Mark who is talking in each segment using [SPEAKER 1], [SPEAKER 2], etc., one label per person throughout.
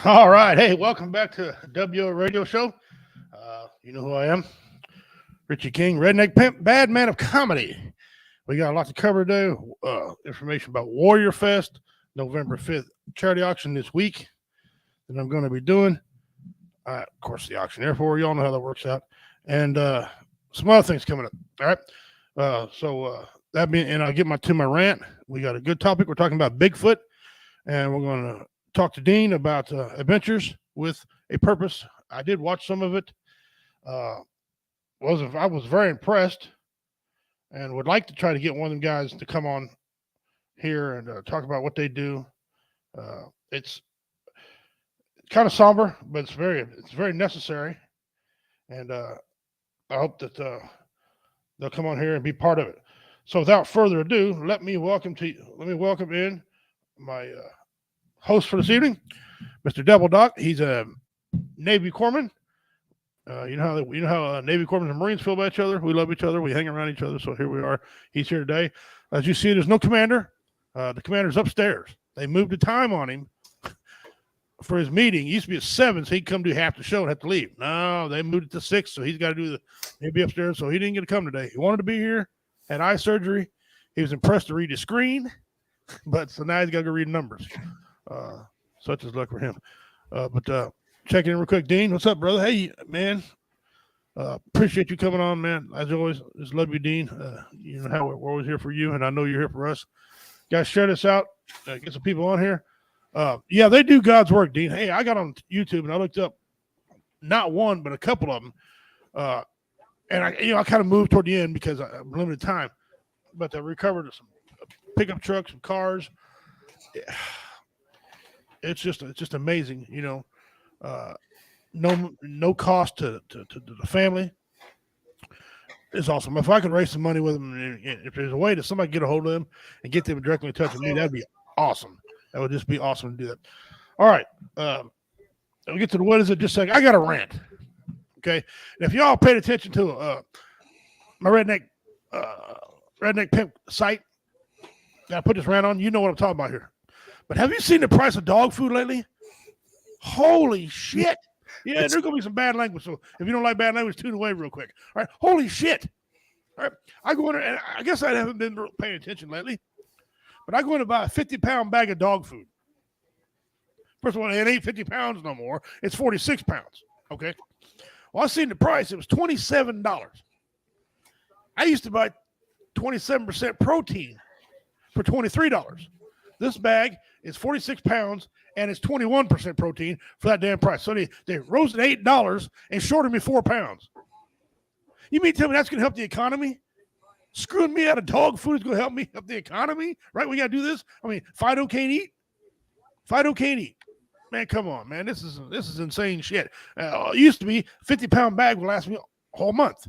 [SPEAKER 1] All right. Hey, welcome back to WO Radio Show. You know who I am. Richie King, Redneck Pimp, Bad Man of Comedy. We got a lot to cover today. Information about Warrior Fest, November 5th, charity auction this week that I'm going to be doing. Of course, the auctioneer for you all know how that works out. And some other things coming up. All right. That being, and I'll get to my rant. We got a good topic. We're talking about Bigfoot, and we're going to talk to Dean about Adventures with a Purpose. I did watch some of it. I was very impressed, and would like to try to get one of them guys to come on here and talk about what they do. It's kind of somber, but it's very necessary, and I hope that they'll come on here and be part of it. So without further ado, let me welcome in my host for this evening, Mr. Devil Doc. He's a Navy corpsman. You know how Navy corpsmen and Marines feel about each other. We love each other. We hang around each other. So here we are. He's here today. As you see, there's no commander. The commander's upstairs. They moved the time on him for his meeting. He used to be at 7, so he'd come do half the show and have to leave. No, they moved it to 6, so he's got to he'll be upstairs. So he didn't get to come today. He wanted to be here, had eye surgery. He was impressed to read his screen, but so now he's got to go read numbers. Such is luck for him. But checking in real quick. Dean, what's up, brother? Hey, man. Appreciate you coming on, man. As always, just love you, Dean. You know how we're always here for you, and I know you're here for us. Guys, share this out. Get some people on here. Yeah, they do God's work, Dean. Hey, I got on YouTube and I looked up not one, but a couple of them. And I kind of moved toward the end because I'm limited time. But they recovered some pickup trucks, some cars. It's just amazing, you know. No cost to the family. It's awesome. If I could raise some money with them, and if there's a way that somebody get a hold of them and get them directly in touch with me, that'd be awesome. That would just be awesome to do that. All right. We'll get to the what is it? Just a second. I got a rant. Okay. And if y'all paid attention to my redneck pimp site that I put this rant on, you know what I'm talking about here. But have you seen the price of dog food lately? Holy shit. Yeah, there's going to be some bad language. So if you don't like bad language, tune away real quick. All right. Holy shit. All right. I go in there, and I guess I haven't been paying attention lately, but I go in to buy a 50-pound bag of dog food. First of all, it ain't 50 pounds no more. It's 46 pounds. Okay. Well, I seen the price. It was $27. I used to buy 27% protein for $23. This bag is 46 pounds, and it's 21% protein for that damn price. So they rose at $8 and shorted me 4 pounds. You mean tell me that's going to help the economy? Screwing me out of dog food is going to help me help the economy? Right? We got to do this? I mean, Fido can't eat. Fido can't eat. Man, come on, man. This is insane shit. It used to be 50-pound bag would last me a whole month.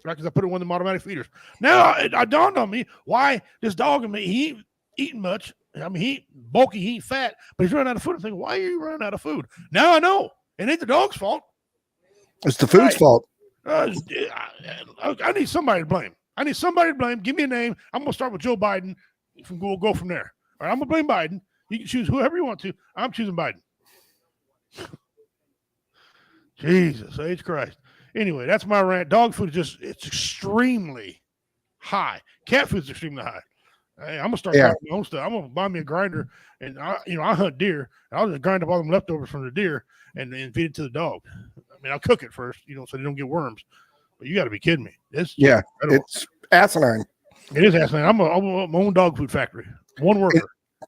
[SPEAKER 1] Right? Because I put it in one of them automatic feeders. Now, it dawned on me why this dog and me, he ain't eating much. I mean, he bulky, he ain't fat, but he's running out of food. I'm thinking, why are you running out of food? Now I know. It ain't the dog's fault.
[SPEAKER 2] It's the food's fault.
[SPEAKER 1] I need somebody to blame. Give me a name. I'm going to start with Joe Biden. We'll go from there. All right, I'm going to blame Biden. You can choose whoever you want to. I'm choosing Biden. Jesus H. Christ. Anyway, that's my rant. Dog food it's extremely high. Cat food is extremely high. Hey, I'm gonna start my own stuff. I'm gonna buy me a grinder, and I hunt deer. I'll just grind up all them leftovers from the deer and feed it to the dog. I mean, I'll cook it first, so they don't get worms. But you got to be kidding me. It's
[SPEAKER 2] asinine.
[SPEAKER 1] It is asinine. I'm my own dog food factory. One worker.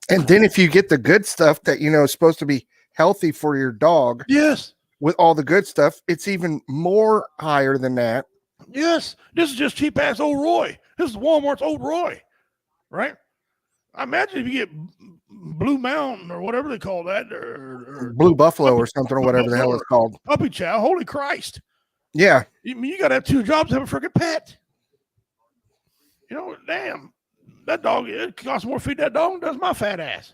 [SPEAKER 2] And then if you get the good stuff that is supposed to be healthy for your dog,
[SPEAKER 1] yes,
[SPEAKER 2] with all the good stuff, it's even more higher than that.
[SPEAKER 1] Yes, this is just cheap ass Old Roy. This is Walmart's Old Roy. Right? I imagine if you get Blue Mountain or whatever they call that, or
[SPEAKER 2] Blue Buffalo or something, or whatever the hell it's called.
[SPEAKER 1] Puppy chow. Holy Christ.
[SPEAKER 2] Yeah.
[SPEAKER 1] You got to have 2 jobs to have a freaking pet. Damn. That dog, it costs more to feed that dog than does my fat ass.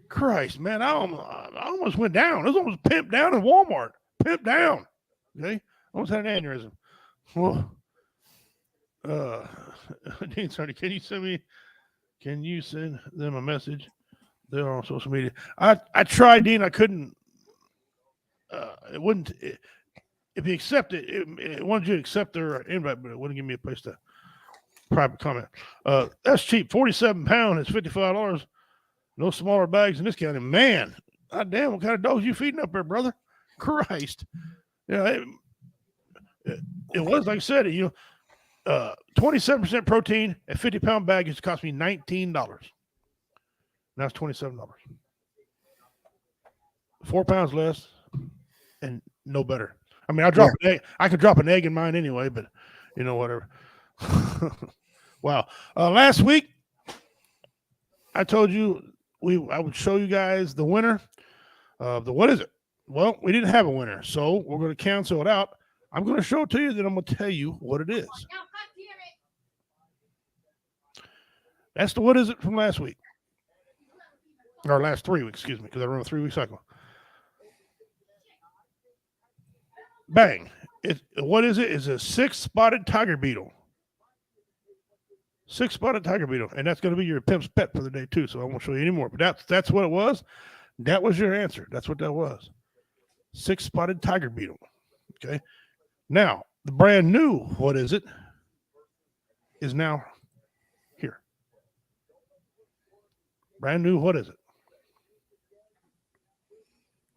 [SPEAKER 1] Christ, man. I almost went down. It was almost pimped down in Walmart. Pimped down. Okay? Almost had an aneurysm. Well, Dean, sorry, can you send them a message? They're on social media. I tried, Dean. I couldn't. It wouldn't. If you accept it, it wanted you to accept their invite, but it wouldn't give me a place to private comment. That's cheap. 47 pounds is $55. No smaller bags in this county. Man, god damn, what kind of dogs you feeding up there, brother? Christ. Yeah, it was like I said, 27% protein, a 50-pound bag has cost me $19. Now it's $27. 4 pounds less and no better. I mean, an egg. I could drop an egg in mine anyway, but whatever. Wow. Last week, I told you I would show you guys the winner of the what is it? Well, we didn't have a winner, so we're going to cancel it out. I'm going to show it to you, then I'm going to tell you what it is. That's the what is it from last week. Or last 3 weeks, excuse me, because I run a 3-week cycle. Bang. What is it? It's a 6-spotted tiger beetle. 6-spotted tiger beetle. And that's going to be your pimp's pet for the day, too, so I won't show you anymore. But that's what it was. That was your answer. That's what that was. 6-spotted tiger beetle. Okay. Now, the brand new what is it is now here. Brand new what is it?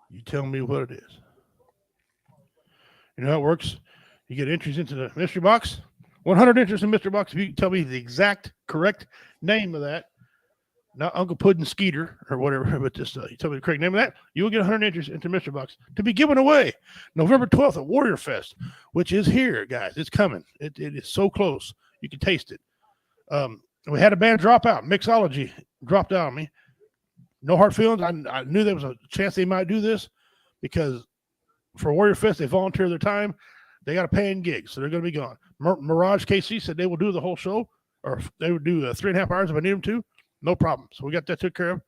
[SPEAKER 1] You tell me what it is. You know how it works? You get entries into the mystery box. 100 entries in mystery box. If you can tell me the exact correct name of that, not Uncle Puddin' Skeeter or whatever, but just you tell me the correct name of that, you will get 100 entries into mystery box to be given away November 12th at Warrior Fest, which is here, guys. It's coming. It is so close. You can taste it. We had a band drop out. Mixology dropped out on me. No hard feelings. I knew there was a chance they might do this because for Warrior Fest, they volunteer their time. They got a paying gig, so they're going to be gone. Mirage KC said they will do the whole show, or they would do 3.5 hours if I need them to. No problem. So we got that took care of.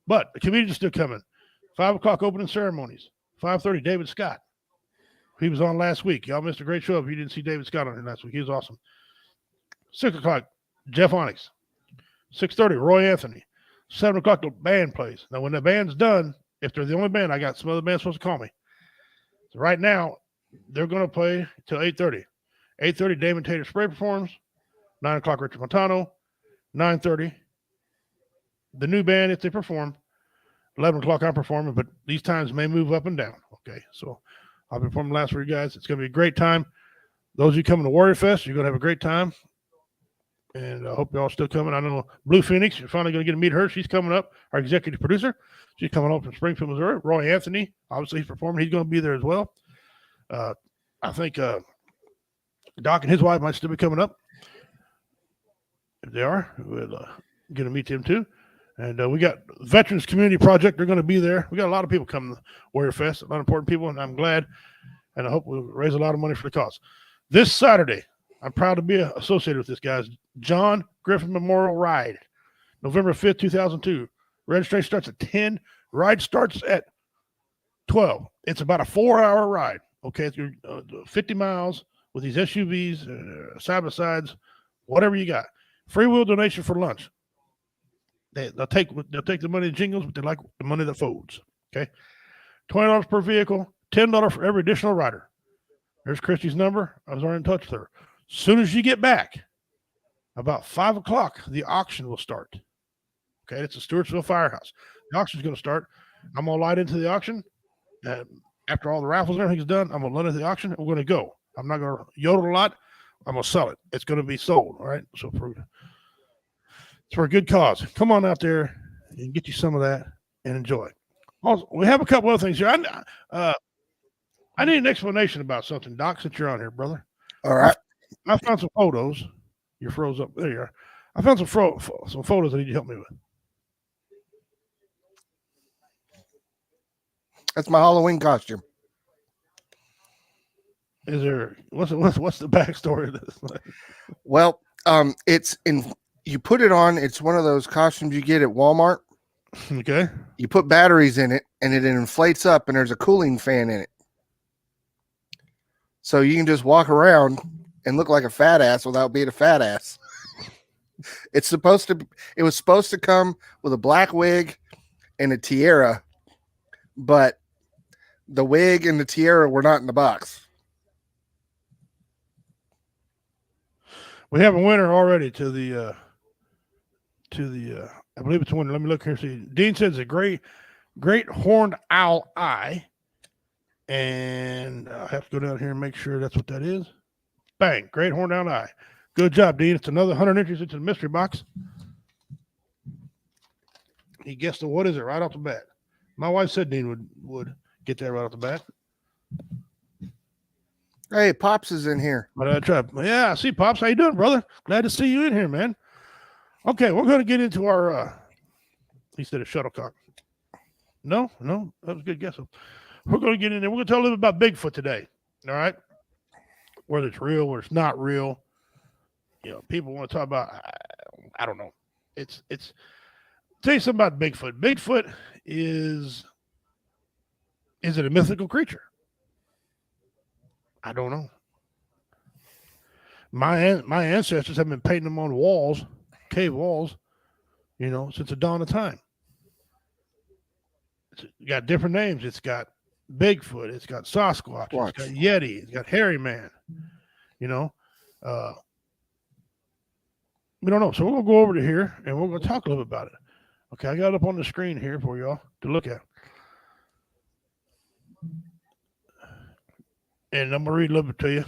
[SPEAKER 1] But the comedian's still coming. 5 o'clock opening ceremonies. 5:30, David Scott. He was on last week. Y'all missed a great show if you didn't see David Scott on here last week. He was awesome. 6 o'clock, Jeff Onyx. 6:30, Roy Anthony. 7 o'clock, the band plays. Now, when the band's done, if they're the only band, I got some other bands supposed to call me. So right now, they're going to play till 8:30. 8:30, Damon Tater Spray performs. 9 o'clock, Richard Montano. 9:30, the new band, if they perform. 11 o'clock, I'm performing, but these times may move up and down. Okay, so I'll be performing last for you guys. It's going to be a great time. Those of you coming to Warrior Fest, you're going to have a great time. And I hope you're all still coming. I know Blue Phoenix, you're finally going to get to meet her. She's coming up, our executive producer. She's coming up from Springfield, Missouri. Roy Anthony, obviously he's performing. He's going to be there as well. I think Doc and his wife might still be coming up. If they are, we'll get to meet them too. And we got Veterans Community Project. They're going to be there. We got a lot of people coming to Warrior Fest, a lot of important people, and I'm glad. And I hope we'll raise a lot of money for the cause. This Saturday, I'm proud to be associated with this, guys. John Griffin Memorial Ride, November 5th, 2002. Registration starts at 10. Ride starts at 12. It's about a 4-hour ride. Okay, it's 50 miles with these SUVs, side-by-sides, whatever you got. Free will donation for lunch. They'll take the money that jingles, but they like the money that folds. Okay, $20 per vehicle, $10 for every additional rider. There's Christy's number. I was already in touch with her. As soon as you get back, about 5 o'clock, the auction will start. Okay, it's a Stewartsville Firehouse. The auction's going to start. I'm going to light into the auction. After all the raffles and everything's done, I'm going to light into the auction. And we're going to go. I'm not going to yodel a lot. I'm going to sell it. It's going to be sold. All right. So it's for a good cause. Come on out there and get you some of that and enjoy. Also, we have a couple other things here. I need an explanation about something, Doc, since you're on here, brother.
[SPEAKER 2] All right.
[SPEAKER 1] I found some photos. You're froze up. There you are. I found some photos I need you to help me with.
[SPEAKER 2] That's my Halloween costume.
[SPEAKER 1] Is there what's the backstory of this?
[SPEAKER 2] Well, it's in. You put it on. It's one of those costumes you get at Walmart.
[SPEAKER 1] Okay.
[SPEAKER 2] You put batteries in it, and it inflates up, and there's a cooling fan in it. So you can just walk around and look like a fat ass without being a fat ass. It was supposed to come with a black wig and a tiara, but the wig and the tiara were not in the box.
[SPEAKER 1] We have a winner already to the I believe it's a winner. Let me look here. See, Dean says a great horned owl eye, and I have to go down here and make sure that's what that is. Bang! Great horned owl eye. Good job, Dean. It's another 100 entries into the mystery box. He guessed the what is it right off the bat. My wife said Dean would get that right off the bat.
[SPEAKER 2] Hey, Pops is in here.
[SPEAKER 1] But I tried. Yeah, I see Pops. How you doing, brother? Glad to see you in here, man. Okay, we're going to get into our. He said a shuttlecock. No, that was a good guess. We're going to get in there. We're going to tell a little bit about Bigfoot today. All right, whether it's real or it's not real. You know, people want to talk about. I don't know. It's. Tell you something about Bigfoot. Bigfoot is it a mythical creature? I don't know. My ancestors have been painting them on walls, cave walls, since the dawn of time. It's got different names. It's got Bigfoot. It's got Sasquatch. It's got Yeti. It's got Hairy Man. We don't know. So we're going to go over to here and we're going to talk a little bit about it. Okay, I got it up on the screen here for y'all to look at. And I'm going to read a little bit to you.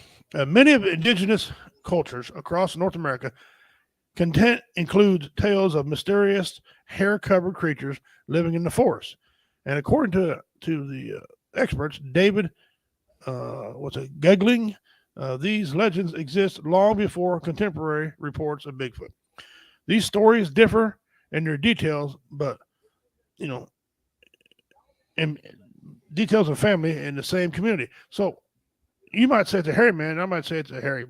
[SPEAKER 1] Many of the indigenous cultures across North America content includes tales of mysterious hair-covered creatures living in the forest. And according to the experts, David, Gegling, these legends exist long before contemporary reports of Bigfoot. These stories differ in their details, but and details of family in the same community. So you might say it's a hairy man, I might say it's a hairy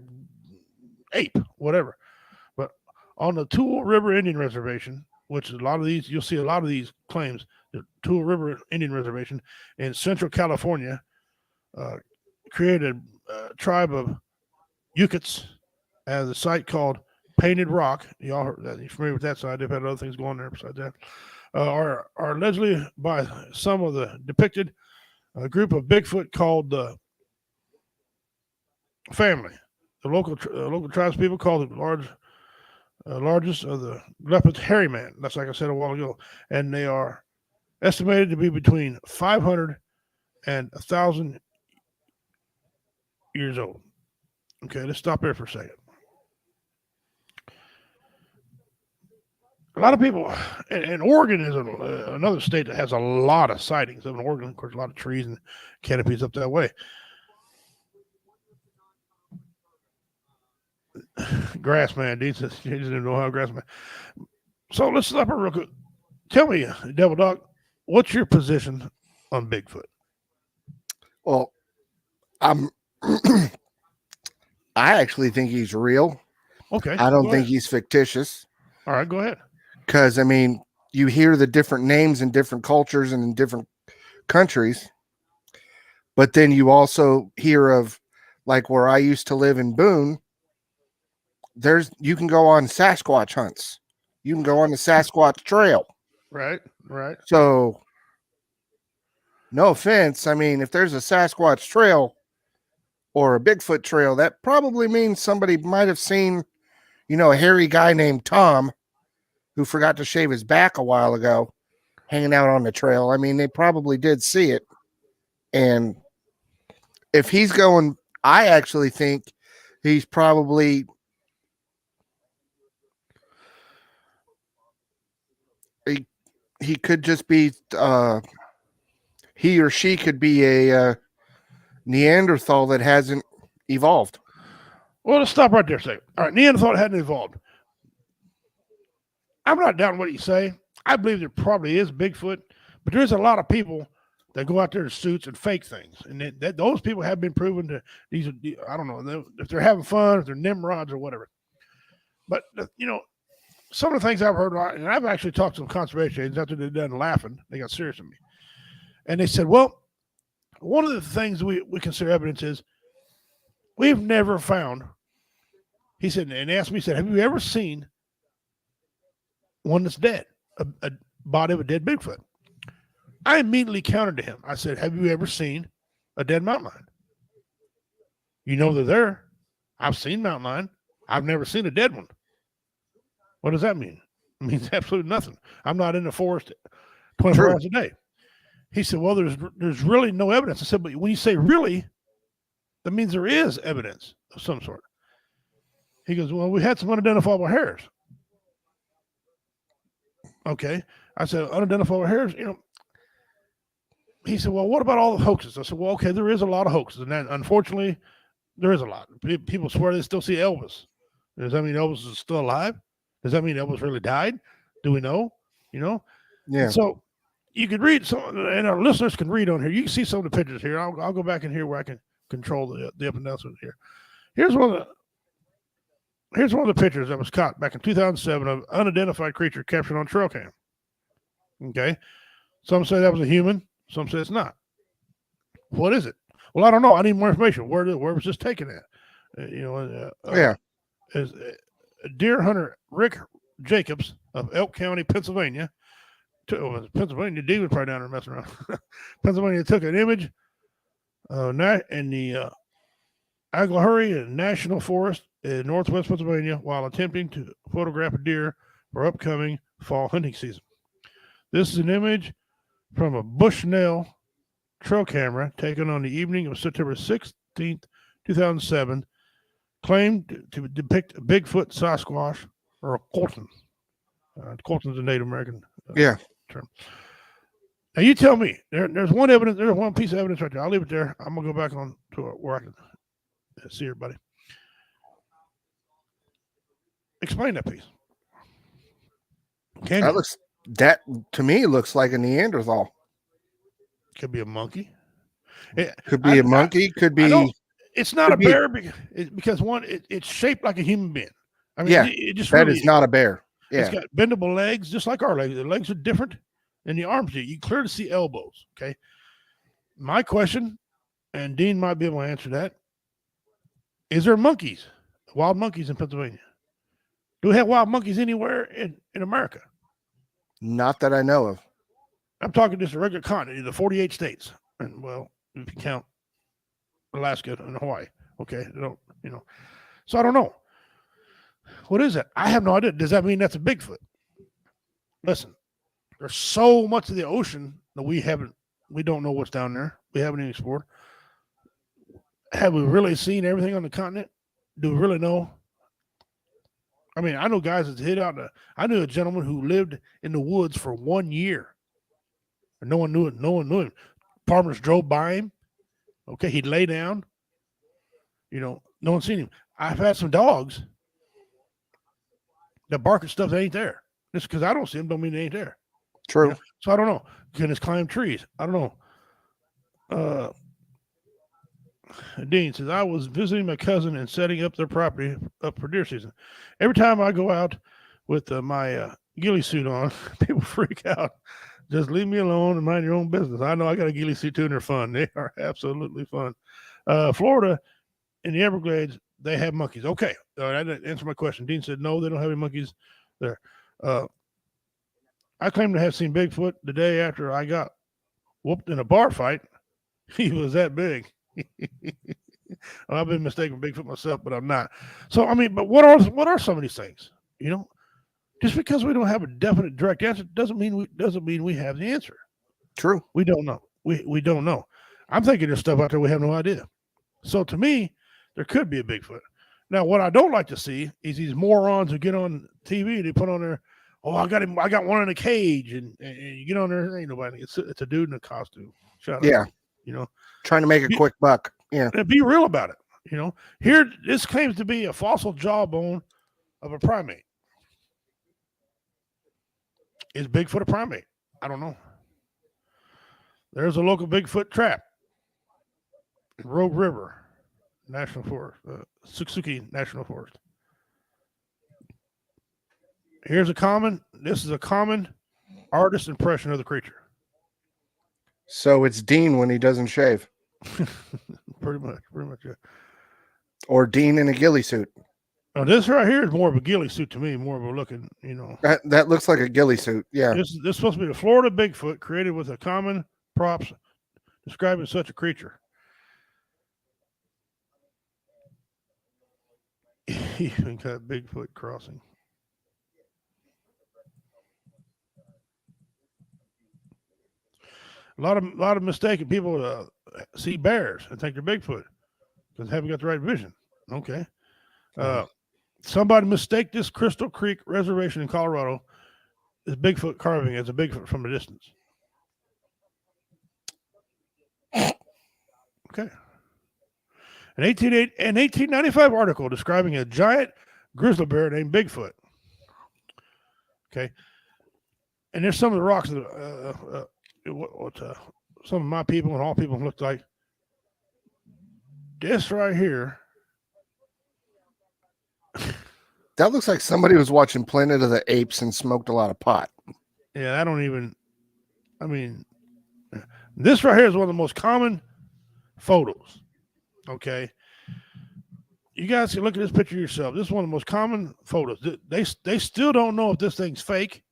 [SPEAKER 1] ape, whatever. But on the Tool River Indian Reservation, which is a lot of these, you'll see a lot of these claims, the Tool River Indian Reservation in Central California, created a tribe of Yucats as a site called Painted Rock. Y'all heard that? You familiar with that side? They've had other things going there besides that. Are allegedly by some of the depicted a group of Bigfoot called the family. The local tribespeople call it largest of the leopards, hairy man. That's like I said a while ago, and they are estimated to be between 500 and 1,000 years old. Okay, let's stop there for a second. A lot of people, and Oregon is another state that has a lot of sightings of Oregon. Of course, a lot of trees and canopies up that way. Grassman, he didn't know how grassman. So let's stop it real quick. Tell me, Devil Dog, what's your position on Bigfoot?
[SPEAKER 2] Well, I actually think he's real.
[SPEAKER 1] Okay.
[SPEAKER 2] I don't think he's fictitious.
[SPEAKER 1] All right, go ahead.
[SPEAKER 2] Because, I mean, you hear the different names in different cultures and in different countries. But then you also hear of, like where I used to live in Boone, you can go on Sasquatch hunts. You can go on the Sasquatch trail.
[SPEAKER 1] Right.
[SPEAKER 2] So, no offense. I mean, if there's a Sasquatch trail or a Bigfoot trail, that probably means somebody might have seen, a hairy guy named Tom who forgot to shave his back a while ago, hanging out on the trail. I mean, they probably did see it. And if he's going, I actually think he's probably he could just be he or she could be a Neanderthal that hasn't evolved.
[SPEAKER 1] Well, let's stop right there a second. All right, Neanderthal hadn't evolved. I'm not doubting what you say. I believe there probably is Bigfoot, but there's a lot of people that go out there in suits and fake things, and those people have been proven to these. I don't know if they're having fun, if they're Nimrods or whatever. But some of the things I've heard, and I've actually talked to some conservation agents after they're done laughing. They got serious with me, and they said, "Well, one of the things we consider evidence is we've never found." He said, and asked me, he said, "Have you ever seen one that's dead, a body of a dead Bigfoot?" I immediately countered to him. I said, "Have you ever seen a dead mountain lion? You know they're there. I've seen mountain lion. I've never seen a dead one. What does that mean? It means absolutely nothing. I'm not in the forest 24
[SPEAKER 2] True.
[SPEAKER 1] hours a day." He said, "Well, there's really no evidence." I said, "But when you say really, that means there is evidence of some sort." He goes, "Well, we had some unidentifiable hairs." Okay. I said, "Unidentifiable hairs, you know." He said, "Well, what about all the hoaxes?" I said, "Well, okay, there is a lot of hoaxes, and then unfortunately, there is a lot. People swear they still see Elvis. Does that mean Elvis is still alive? Does that mean Elvis really died? Do we know? You know?" And
[SPEAKER 2] Yeah.
[SPEAKER 1] so you could read some, and our listeners can read on here. You can see some of the pictures here. I'll go back in here where I can control the up and down here. Here's one of the Here's one of the pictures that was caught back in 2007 of unidentified creature captured on trail cam. Okay, some say that was a human. Some say it's not. What is it? Well, I don't know. I need more information. Where was this taken at?
[SPEAKER 2] Yeah.
[SPEAKER 1] Is deer hunter Rick Jacobs of Elk County, Pennsylvania. Pennsylvania, David probably down there messing around. Pennsylvania took an image in the Agahari National Forest in northwest Pennsylvania while attempting to photograph a deer for upcoming fall hunting season. This is an image from a Bushnell trail camera taken on the evening of September 16th, 2007, claimed to depict a Bigfoot, Sasquatch, or a Colton. Colton's a Native American term. Now you tell me. There's one evidence. There's one piece of evidence right there. I'll leave it there. I'm gonna go back on to where I can see everybody. Explain that piece. Can you?
[SPEAKER 2] That to me looks like a Neanderthal.
[SPEAKER 1] Could be a monkey.
[SPEAKER 2] Could be a monkey. Could be.
[SPEAKER 1] It's not a bear because one, it's shaped like a human being. I mean, it just
[SPEAKER 2] that
[SPEAKER 1] really
[SPEAKER 2] is not a bear. Yeah,
[SPEAKER 1] it's got bendable legs, just like our legs. The legs are different, and the arms do. You clearly see elbows. Okay. My question, and Dean might be able to answer that: is there monkeys, wild monkeys in Pennsylvania? Do we have wild monkeys anywhere in America?
[SPEAKER 2] Not that I know of.
[SPEAKER 1] I'm talking just a regular continent, the 48 states, and well, if you count Alaska and Hawaii. Okay, so I don't know. What is that? I have no idea. Does that mean that's a Bigfoot? Listen, there's so much of the ocean that we don't know what's down there. We haven't even explored. Have we really seen everything on the continent? Do we really know? I mean, I know guys that hid out. I knew a gentleman who lived in the woods for 1 year. And no one knew it. No one knew him. Farmers drove by him. Okay, he'd lay down. No one's seen him. I've had some dogs that bark at stuff that ain't there. Just because I don't see them don't mean they ain't there.
[SPEAKER 2] True.
[SPEAKER 1] So I don't know. Can it climb trees? I don't know. Dean says, I was visiting my cousin and setting up their property up for deer season. Every time I go out with my ghillie suit on, people freak out. Just leave me alone and mind your own business. I know I got a ghillie suit too, and they're fun. They are absolutely fun. Florida, in the Everglades, they have monkeys. Okay, that didn't answer my question. Dean said, no, they don't have any monkeys there. I claim to have seen Bigfoot the day after I got whooped in a bar fight. He was that big. Well, I've been mistaken for Bigfoot myself, but I'm not. So, I mean, but what are some of these things? Just because we don't have a definite direct answer doesn't mean we have the answer.
[SPEAKER 2] True.
[SPEAKER 1] We don't know. We don't know. I'm thinking there's stuff out there we have no idea. So to me, there could be a Bigfoot. Now, what I don't like to see is these morons who get on TV. They put on their, I got him. I got one in a cage, and you get on there. Ain't nobody. It's a dude in a costume. Shut up.
[SPEAKER 2] Trying to make a quick buck. Yeah.
[SPEAKER 1] And be real about it. Here, this claims to be a fossil jawbone of a primate. Is Bigfoot a primate? I don't know. There's a local Bigfoot trap in Rogue River National Forest, Suzuki National Forest. This is a common artist impression of the creature.
[SPEAKER 2] So it's Dean when he doesn't shave.
[SPEAKER 1] Pretty much, yeah.
[SPEAKER 2] Or Dean in a ghillie suit.
[SPEAKER 1] Now this right here is more of a ghillie suit to me, more of a looking,
[SPEAKER 2] That looks like a ghillie suit. Yeah.
[SPEAKER 1] This is supposed to be the Florida Bigfoot created with a common props describing such a creature. Even got Bigfoot crossing. A lot of mistaken people see bears and think they're Bigfoot because they haven't got the right vision. Okay. Somebody mistake this Crystal Creek Reservation in Colorado as Bigfoot carving as a Bigfoot from a distance. Okay. An 1895 article describing a giant grizzly bear named Bigfoot. Okay. And there's some of the rocks that some of my people and all people looked like. This right here.
[SPEAKER 2] That looks like somebody was watching Planet of the Apes and smoked a lot of pot.
[SPEAKER 1] Yeah, this right here is one of the most common photos. Okay. You guys can look at this picture yourself. This is one of the most common photos. They still don't know if this thing's fake.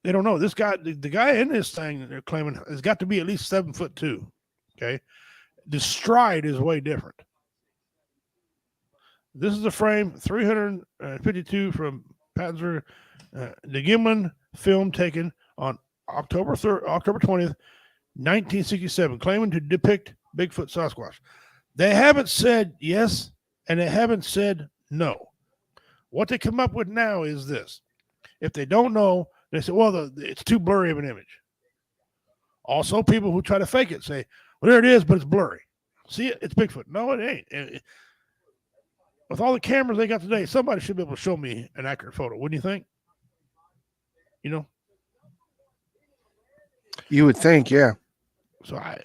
[SPEAKER 1] They don't know. This guy, the guy in this thing, they're claiming has got to be at least 7'2". Okay. The stride is way different. This is a frame 352 from Panzer the Gimlin film taken on October 20th, 1967, claiming to depict Bigfoot Sasquatch. They haven't said yes and they haven't said no. What they come up with now is this. If they don't know, they say, well, it's too blurry of an image. Also, people who try to fake it say, well, there it is, but it's blurry. See it? It's Bigfoot. No, it ain't. With all the cameras they got today, somebody should be able to show me an accurate photo. Wouldn't you think?
[SPEAKER 2] You would think, yeah.
[SPEAKER 1] So I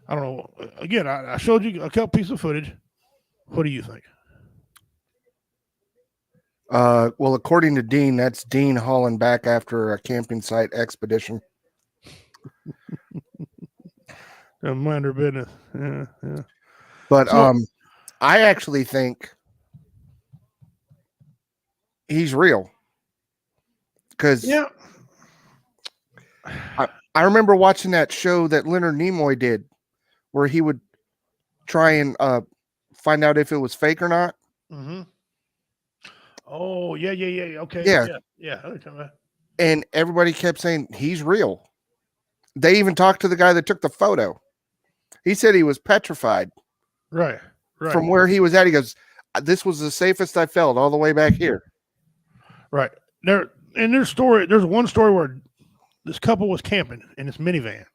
[SPEAKER 1] don't know. Again, I showed you a couple pieces of footage. What do you think?
[SPEAKER 2] Well, according to Dean, that's Dean hauling back after a camping site expedition.
[SPEAKER 1] Don't mind their business. Yeah.
[SPEAKER 2] But I actually think he's real. Because I remember watching that show that Leonard Nimoy did where he would try and find out if it was fake or not.
[SPEAKER 1] Mm-hmm. Oh, yeah. Okay. Yeah.
[SPEAKER 2] And everybody kept saying he's real. They even talked to the guy that took the photo. He said he was petrified.
[SPEAKER 1] Right.
[SPEAKER 2] From where he was at. He goes, this was the safest I felt all the way back here.
[SPEAKER 1] Right. There's one story where this couple was camping in this minivan,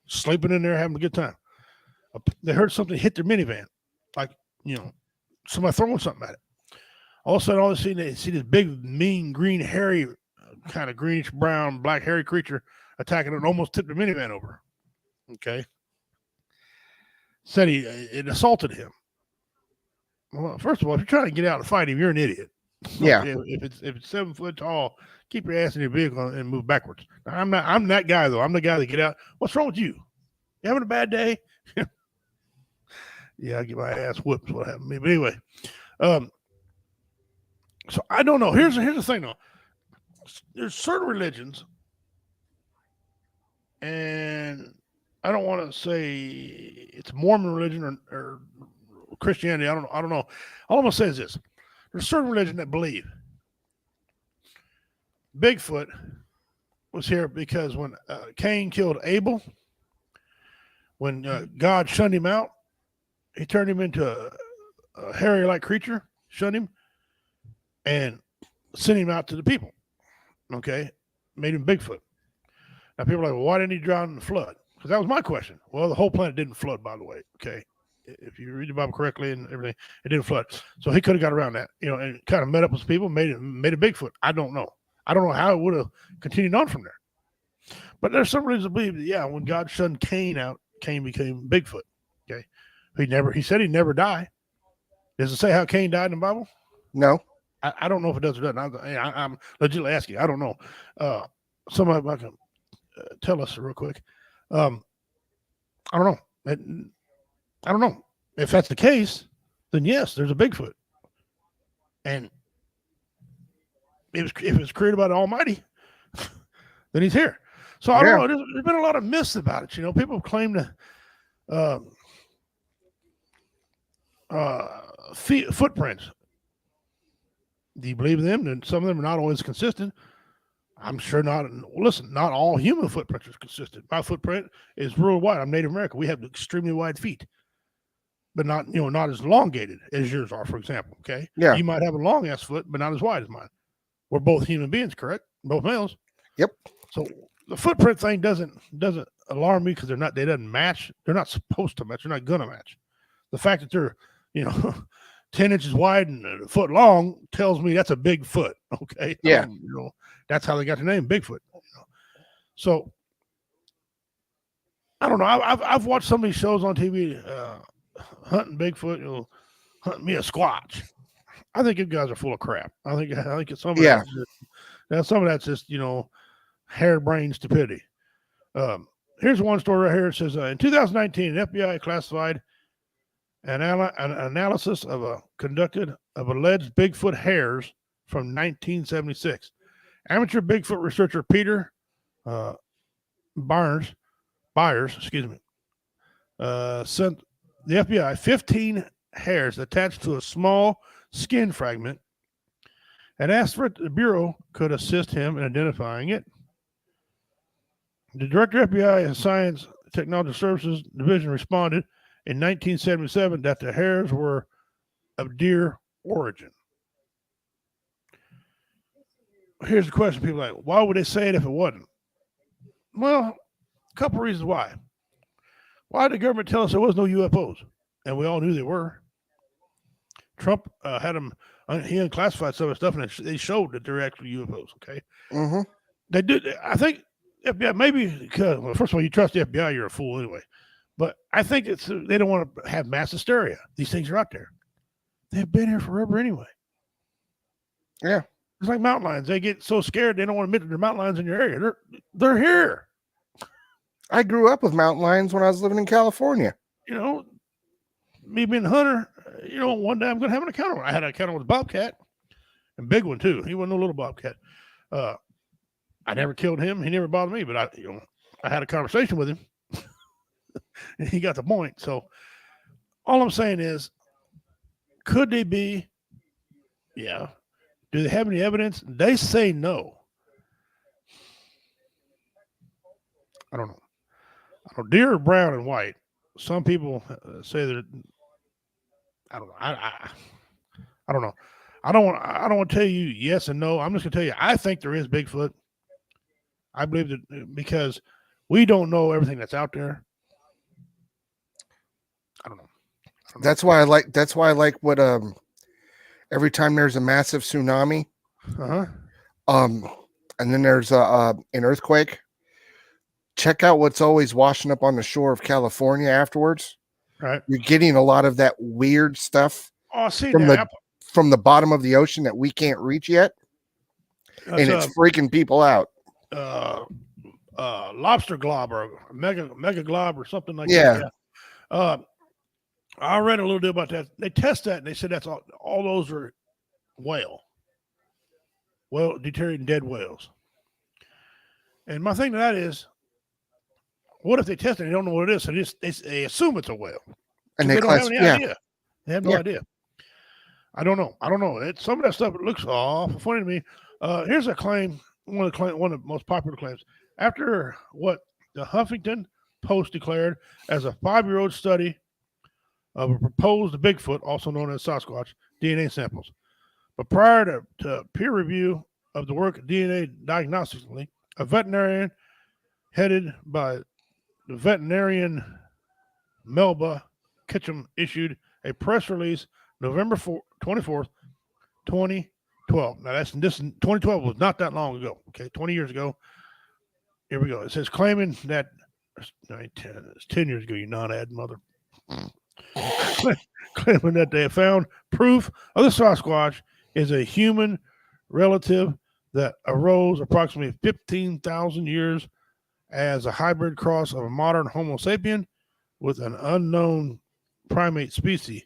[SPEAKER 1] sleeping in there, having a good time. They heard something hit their minivan, like, somebody throwing something at it. All of a sudden, all of a sudden, they see this big, mean, green, hairy, kind of greenish brown, black, hairy creature attacking it and almost tipped the minivan over. Okay. Said it assaulted him. Well, first of all, if you're trying to get out and fight him, you're an idiot.
[SPEAKER 2] Yeah.
[SPEAKER 1] If it's 7 foot tall, keep your ass in your vehicle and move backwards. Now, I'm that guy though. I'm the guy that get out. What's wrong with you? You having a bad day? Yeah, I get my ass whooped. What happened to me? But anyway, so I don't know. Here's the thing though. There's certain religions, and I don't want to say it's Mormon religion or Christianity. I don't know. All I'm gonna say is this: there's certain religion that believe Bigfoot was here because when Cain killed Abel, when God shunned him out, he turned him into a hairy-like creature, shunned him, and sent him out to the people. Okay, made him Bigfoot. Now people are like, well, why didn't he drown in the flood? Because that was my question. Well, the whole planet didn't flood, by the way. Okay, if you read the Bible correctly and everything, it didn't flood. So he could have got around that, and kind of met up with people, made a Bigfoot. I don't know how it would have continued on from there. But there's some reason to believe that, when God shunned Cain out, Cain became Bigfoot. Okay, he said he'd never die. Does it say how Cain died in the Bible?
[SPEAKER 2] No.
[SPEAKER 1] I don't know if it does or doesn't. I'm legitimately asking. I don't know. Somebody might can tell us real quick. I don't know. I don't know. If that's the case, then yes, there's a Bigfoot. And if it was created by the Almighty, then he's here. So I don't
[SPEAKER 2] Yeah.
[SPEAKER 1] know. There's been a lot of myths about it. You know, people claim to uh, footprints. Do you believe them? And some of them are not always consistent. I'm sure not. Listen, not all human footprints are consistent. My footprint is real wide. I'm Native American. We have extremely wide feet, but not as elongated as yours are, for example. Okay.
[SPEAKER 2] Yeah.
[SPEAKER 1] You might have a long ass foot, but not as wide as mine. We're both human beings, correct? Both males.
[SPEAKER 2] Yep.
[SPEAKER 1] So the footprint thing doesn't alarm me because they doesn't match. They're not supposed to match. They're not gonna match. The fact that they're 10 inches wide and a foot long tells me that's a big foot. Okay.
[SPEAKER 2] Yeah.
[SPEAKER 1] That's how they got the name Bigfoot. So I don't know. I've watched some of these shows on TV, hunting Bigfoot, hunting me a Squatch. I think you guys are full of crap. I think it's some of that's just harebrained stupidity. Here's one story right here. It says in 2019, an FBI classified an analysis conducted of alleged Bigfoot hairs from 1976. Amateur Bigfoot researcher Peter Byers, sent the FBI 15 hairs attached to a small skin fragment and asked for the Bureau could assist him in identifying it. The Director of FBI Science Technology Services Division responded in 1977 that the hairs were of deer origin. Here's the question people are like, why would they say it if it wasn't? Well, a couple reasons why. Why did the government tell us there was no UFOs? And we all knew they were. Trump had them, he unclassified some of the stuff, and they showed that they're actually UFOs, okay?
[SPEAKER 2] Mm-hmm.
[SPEAKER 1] They did. I think FBI, maybe because, well, first of all, you trust the FBI, you're a fool anyway. But I think they don't want to have mass hysteria. These things are out there. They've been here forever anyway.
[SPEAKER 2] Yeah.
[SPEAKER 1] It's like mountain lions. They get so scared they don't want to admit that there are mountain lions in your area. They're here.
[SPEAKER 2] I grew up with mountain lions when I was living in California.
[SPEAKER 1] Me being a hunter, one day I'm going to have an encounter. I had an encounter with a bobcat, a big one too. He wasn't no little bobcat. I never killed him. He never bothered me, but I had a conversation with him. And he got the point. So all I'm saying is, could they be? Yeah. Do they have any evidence? They say no. I don't know. Deer are brown and white. Some people say that. I don't know. I don't know. I don't want to tell you yes and no. I'm just going to tell you I think there is Bigfoot. I believe that because we don't know everything that's out there. I don't know.
[SPEAKER 2] That's why I like what every time there's a massive tsunami, and then there's an earthquake, check out what's always washing up on the shore of California afterwards.
[SPEAKER 1] Right.
[SPEAKER 2] You're getting a lot of that weird stuff from the bottom of the ocean that we can't reach yet. And it's freaking people out.
[SPEAKER 1] Lobster glob or mega glob or something like that. Yeah. I read a little bit about that. They test that and they said that's all those are deteriorating dead whales. And my thing to that is, what if they test it and they don't know what it is? So they assume it's a whale.
[SPEAKER 2] And
[SPEAKER 1] they don't have any idea. They have no idea. I don't know. Some of that stuff looks awful funny to me. Here's a claim, one of the most popular claims. After what the Huffington Post declared as a 5-year-old study of a proposed Bigfoot, also known as Sasquatch, DNA samples. But prior to peer review of the work DNA diagnostically, a veterinarian headed by the veterinarian Melba Kitchum issued a press release November 24th, 2012. Now this 2012 was not that long ago. Okay, 20 years ago. Here we go. It says claiming that it's 10 years ago, you non-ad mother. Claiming that they have found proof of the Sasquatch is a human relative that arose approximately 15,000 years as a hybrid cross of a modern Homo sapien with an unknown primate species.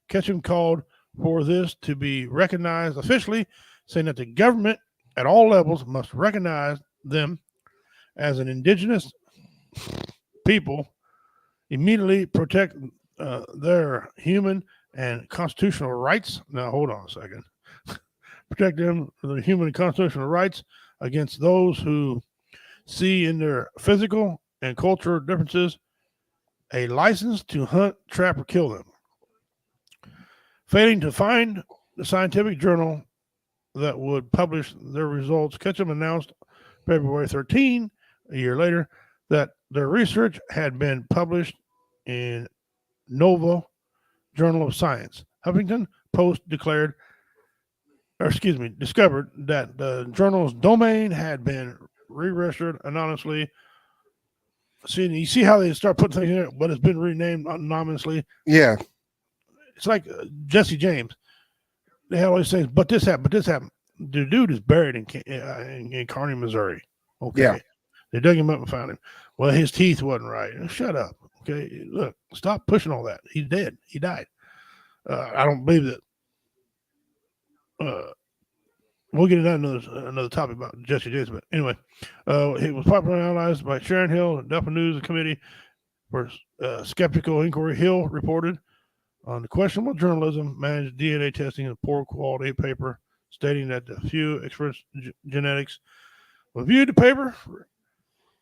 [SPEAKER 1] Ketchum called for this to be recognized officially, saying that the government at all levels must recognize them as an indigenous people, immediately protect their human and constitutional rights. Now, hold on a second. Protect them, their human and constitutional rights against those who see in their physical and cultural differences a license to hunt, trap, or kill them. Failing to find the scientific journal that would publish their results, Ketchum announced February 13, a year later, that their research had been published in Nova Journal of Science. Huffington Post discovered that the journal's domain had been re-registered anonymously. See, you see how they start putting things in there, but it's been renamed anonymously.
[SPEAKER 2] Yeah.
[SPEAKER 1] It's like Jesse James. They had all these things, but this happened, The dude is buried in Kearney, Missouri. Okay.
[SPEAKER 2] Yeah.
[SPEAKER 1] They dug him up and found him. Well, his teeth wasn't right. Shut up. Okay. Look, stop pushing all that. He's dead. He died. I don't believe that. We'll get into another topic about Jesse James. But anyway, he was popularly analyzed by Sharon Hill, the Delta News Committee for Skeptical Inquiry. Hill reported on the questionable journalism, managed DNA testing, and poor quality paper, stating that the few experts genetics reviewed the paper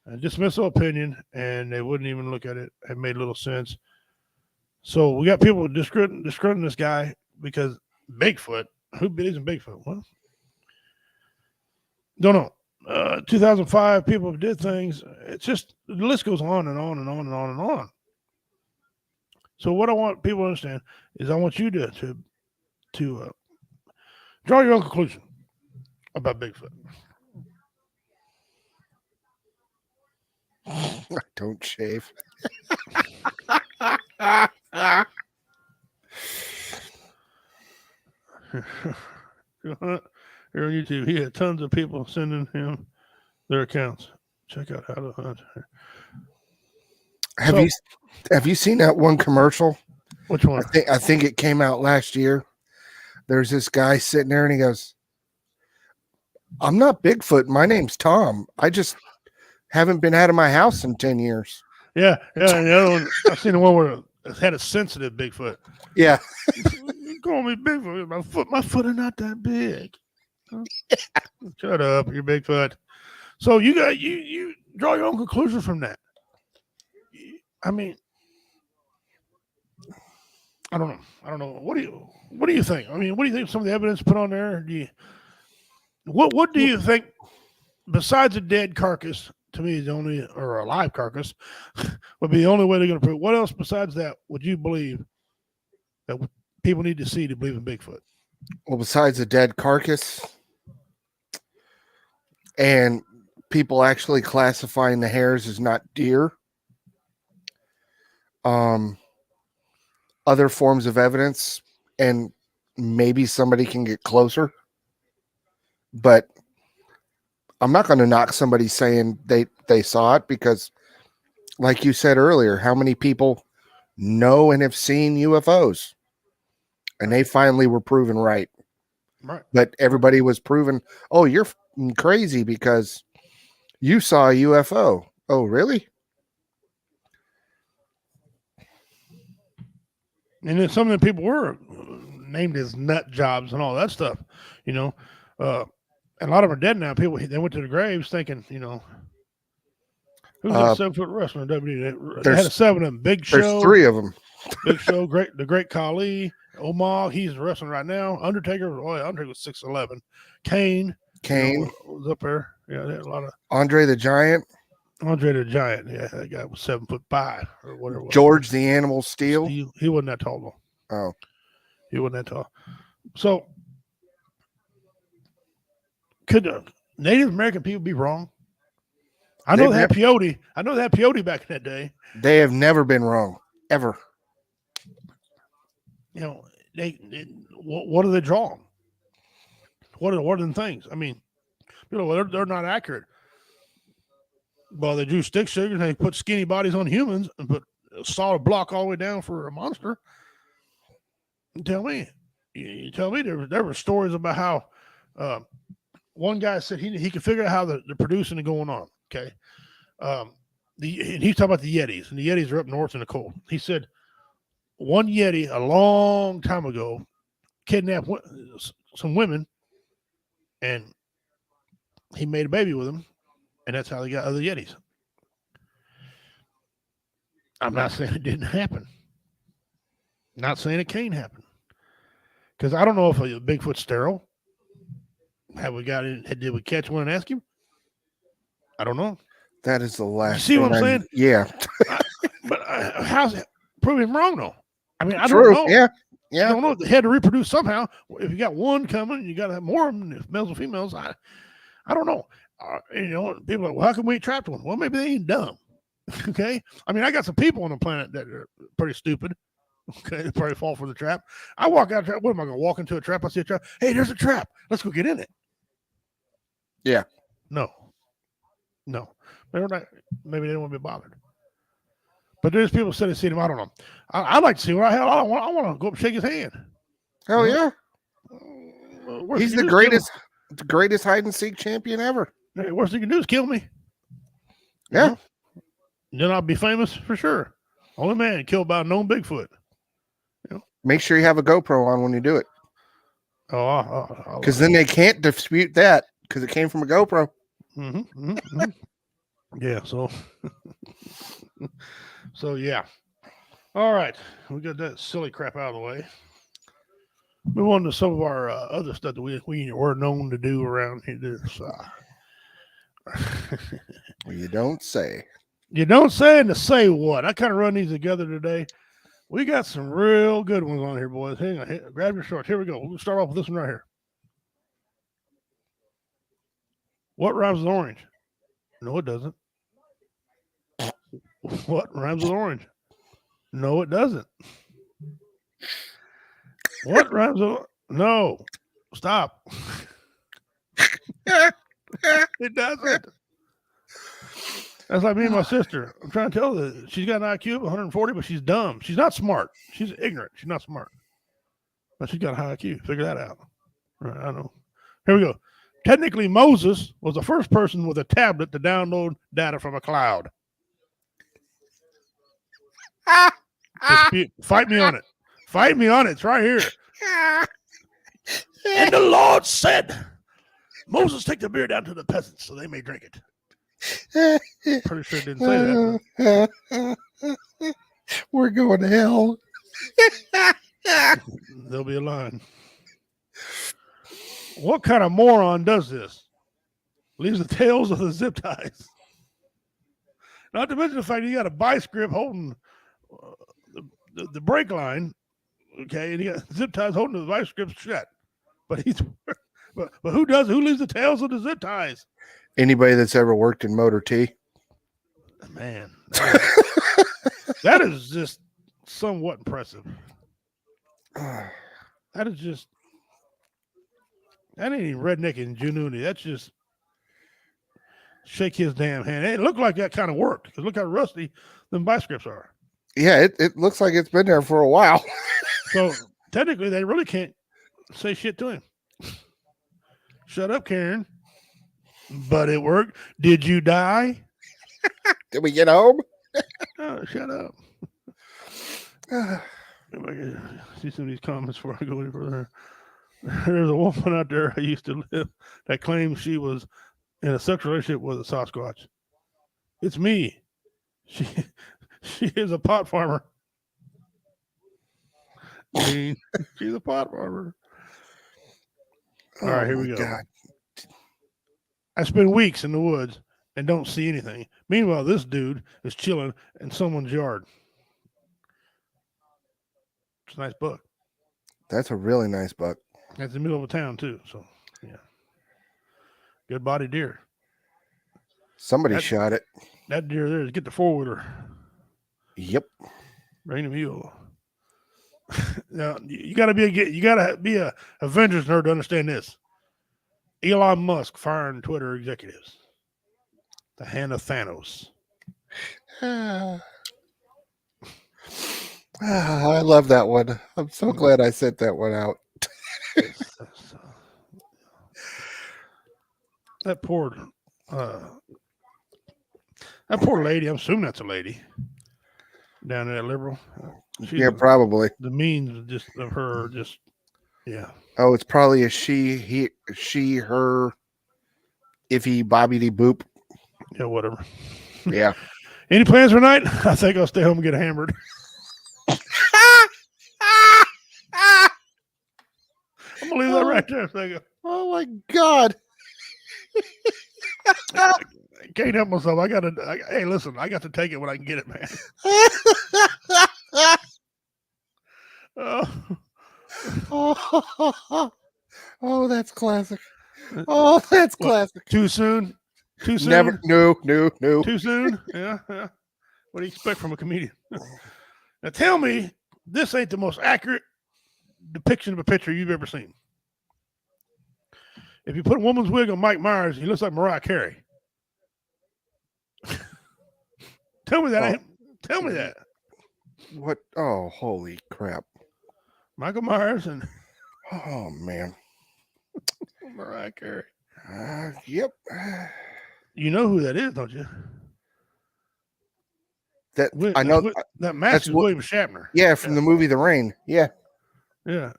[SPEAKER 1] and dismissal opinion, and they wouldn't even look at it. It made little sense. So we got people discrediting this guy because Bigfoot. Who believes in Bigfoot? Well, don't know. 2005, people did things. It's just the list goes on and on and on and on and on. So what I want people to understand is I want you to draw your own conclusion about Bigfoot.
[SPEAKER 2] I don't shave.
[SPEAKER 1] Here on YouTube, he had tons of people sending him their accounts. Check out how to hunt.
[SPEAKER 2] Have you seen that one commercial?
[SPEAKER 1] Which one?
[SPEAKER 2] I think it came out last year. There's this guy sitting there and he goes, "I'm not Bigfoot. My name's Tom. I just haven't been out of my house in 10 years."
[SPEAKER 1] Yeah. And the other one, I've seen the one where it had a sensitive Bigfoot.
[SPEAKER 2] Yeah.
[SPEAKER 1] You call me Bigfoot. My foot are not that big. Shut up, you're Bigfoot. So you draw your own conclusion from that. I mean, I don't know. What do you think? I mean, what do you think of some of the evidence put on there? What do you think besides a dead carcass? To me, is the only, or a live carcass would be the only way they're going to prove. What else besides that would you believe that people need to see to believe in Bigfoot?
[SPEAKER 2] Well, besides a dead carcass and people actually classifying the hairs as not deer, other forms of evidence, and maybe somebody can get closer. But I'm not going to knock somebody saying they saw it because, like you said earlier, how many people know and have seen UFOs? And they finally were proven right.
[SPEAKER 1] Right.
[SPEAKER 2] But everybody was proven, oh, you're crazy because you saw a UFO. Oh, really?
[SPEAKER 1] And then some of the people were named as nut jobs and all that stuff, and a lot of them are dead now. People, they went to the graves thinking, who's that 7 foot wrestler in WWE? They had 7 of them. Big Show.
[SPEAKER 2] There's 3 of them.
[SPEAKER 1] Big Show, the Great Khali, Omar. He's wrestling right now. Undertaker was 6'11". Kane was up there. Yeah, they had a lot of
[SPEAKER 2] Andre the Giant.
[SPEAKER 1] Andre the Giant. Yeah, that guy was 7'5" or whatever.
[SPEAKER 2] George the Animal Steel.
[SPEAKER 1] He wasn't that tall though.
[SPEAKER 2] Oh,
[SPEAKER 1] he wasn't that tall. So, could Native American people be wrong? I know they had peyote. I know they had peyote back in that day.
[SPEAKER 2] They have never been wrong, ever.
[SPEAKER 1] What are they drawing? What are the things? I mean, they're not accurate. Well, they drew stick figures and they put skinny bodies on humans and put a solid block all the way down for a monster. Tell me, You tell me there were stories about how one guy said he could figure out how the producing is going on. Okay, um, and he's talking about the Yetis, and the Yetis are up north in the cold. He said one Yeti a long time ago kidnapped some women, and he made a baby with them, and that's how they got other Yetis. I'm not saying it didn't happen. Not saying it can't happen. Because I don't know if a Bigfoot's sterile. Have we got it? Did we catch one and ask him? I don't know.
[SPEAKER 2] That is the last.
[SPEAKER 1] You see what I'm saying?
[SPEAKER 2] Yeah.
[SPEAKER 1] But how's it? Prove him wrong, though. I mean, I
[SPEAKER 2] True.
[SPEAKER 1] don't know.
[SPEAKER 2] Yeah.
[SPEAKER 1] I don't know if they had to reproduce somehow. If you got one coming, you got to have more of them, if males and females. I don't know. People are like, well, how come we ain't trapped one? Well, maybe they ain't dumb. Okay. I mean, I got some people on the planet that are pretty stupid. Okay, they probably fall for the trap. I walk out. What am I going to walk into a trap? I see a trap. Hey, there's a trap. Let's go get in it.
[SPEAKER 2] Yeah.
[SPEAKER 1] No. Maybe they don't want to be bothered. But there's people said they see him. I don't know. I'd like to see what the hell. I want to go up and shake his hand.
[SPEAKER 2] Hell yeah. He's the greatest hide and seek champion ever.
[SPEAKER 1] Hey, worst he can do is kill me.
[SPEAKER 2] Yeah.
[SPEAKER 1] Then I'll be famous for sure. Only man killed by a known Bigfoot.
[SPEAKER 2] Make sure you have a GoPro on when you do it.
[SPEAKER 1] Oh,
[SPEAKER 2] because then they can't dispute that because it came from a GoPro.
[SPEAKER 1] Yeah. So yeah. All right, we got that silly crap out of the way. Move on to some of our other stuff that we were known to do around here.
[SPEAKER 2] You don't say.
[SPEAKER 1] You don't say, and to say what? I kind of run these together today. We got some real good ones on here, boys. Hang on. Grab your shorts. Here we go. We'll start off with this one right here. What rhymes with orange? No, it doesn't. What rhymes with orange? No, it doesn't. What rhymes with... No. Stop. It doesn't. That's like me and my sister. I'm trying to tell her she's got an IQ of 140, but she's dumb. She's not smart. She's ignorant. She's not smart. But she's got a high IQ. Figure that out. Right, I know. Here we go. Technically, Moses was the first person with a tablet to download data from a cloud. Fight me on it. Fight me on it. It's right here. And the Lord said, Moses, take the beer down to the peasants so they may drink it. Pretty sure it didn't say that.
[SPEAKER 2] We're going to hell.
[SPEAKER 1] There'll be a line. What kind of moron does this? Leaves the tails of the zip ties. Not to mention the fact you got a vice grip holding the brake line, okay, and you got zip ties holding the vice grip shut. But who does? Who leaves the tails of the zip ties?
[SPEAKER 2] Anybody that's ever worked in Motor T.
[SPEAKER 1] Man, that is just somewhat impressive. That is just, that ain't even redneck ingenuity. That's just shake his damn hand. It looked like that kind of worked because look how rusty them vice grips are.
[SPEAKER 2] Yeah, it looks like it's been there for a while.
[SPEAKER 1] So technically, they really can't say shit to him. Shut up, Karen. But it worked. Did you die?
[SPEAKER 2] Did we get home?
[SPEAKER 1] Oh, shut up. If I can see some of these comments before I go any further. There's a woman out there I used to live that claims she was in a sexual relationship with a Sasquatch. It's me. She is a pot farmer. I mean, she's a pot farmer. All right, here we go. God. I spend weeks in the woods and don't see anything. Meanwhile, this dude is chilling in someone's yard. It's a nice buck.
[SPEAKER 2] That's a really nice buck.
[SPEAKER 1] That's in the middle of a town, too. So, yeah. Good body deer.
[SPEAKER 2] Somebody shot it.
[SPEAKER 1] That deer there is get the four-wheeler.
[SPEAKER 2] Yep.
[SPEAKER 1] Bring the mule. Now, you gotta be a Avengers nerd to understand this. Elon Musk firing Twitter executives. The hand of Thanos.
[SPEAKER 2] I love that one. I'm so glad I sent that one out.
[SPEAKER 1] That poor that poor lady. I'm assuming that's a lady down there at Liberal.
[SPEAKER 2] Yeah, probably.
[SPEAKER 1] The means just of her, just yeah.
[SPEAKER 2] Oh, it's probably a she, her, iffy, bobbity boop.
[SPEAKER 1] Yeah, whatever.
[SPEAKER 2] Yeah.
[SPEAKER 1] Any plans for tonight? I think I'll stay home and get hammered. I'm gonna leave that right there a second.
[SPEAKER 2] Oh my God.
[SPEAKER 1] I can't help myself. Hey, listen, I got to take it when I can get it, man.
[SPEAKER 2] Oh, that's classic. Oh, that's classic.
[SPEAKER 1] Too soon? Too soon?
[SPEAKER 2] Never. No.
[SPEAKER 1] Too soon? Yeah. What do you expect from a comedian? Now tell me this ain't the most accurate depiction of a picture you've ever seen. If you put a woman's wig on Mike Myers, he looks like Mariah Carey. Tell me that. Tell me that.
[SPEAKER 2] What? Oh, holy crap.
[SPEAKER 1] Michael Myers and
[SPEAKER 2] oh man,
[SPEAKER 1] Mariah Carey.
[SPEAKER 2] Yep.
[SPEAKER 1] You know who that is, don't you?
[SPEAKER 2] That I know.
[SPEAKER 1] That mask is William Shatner.
[SPEAKER 2] Yeah, from the movie The Rain. Yeah.
[SPEAKER 1] Yeah,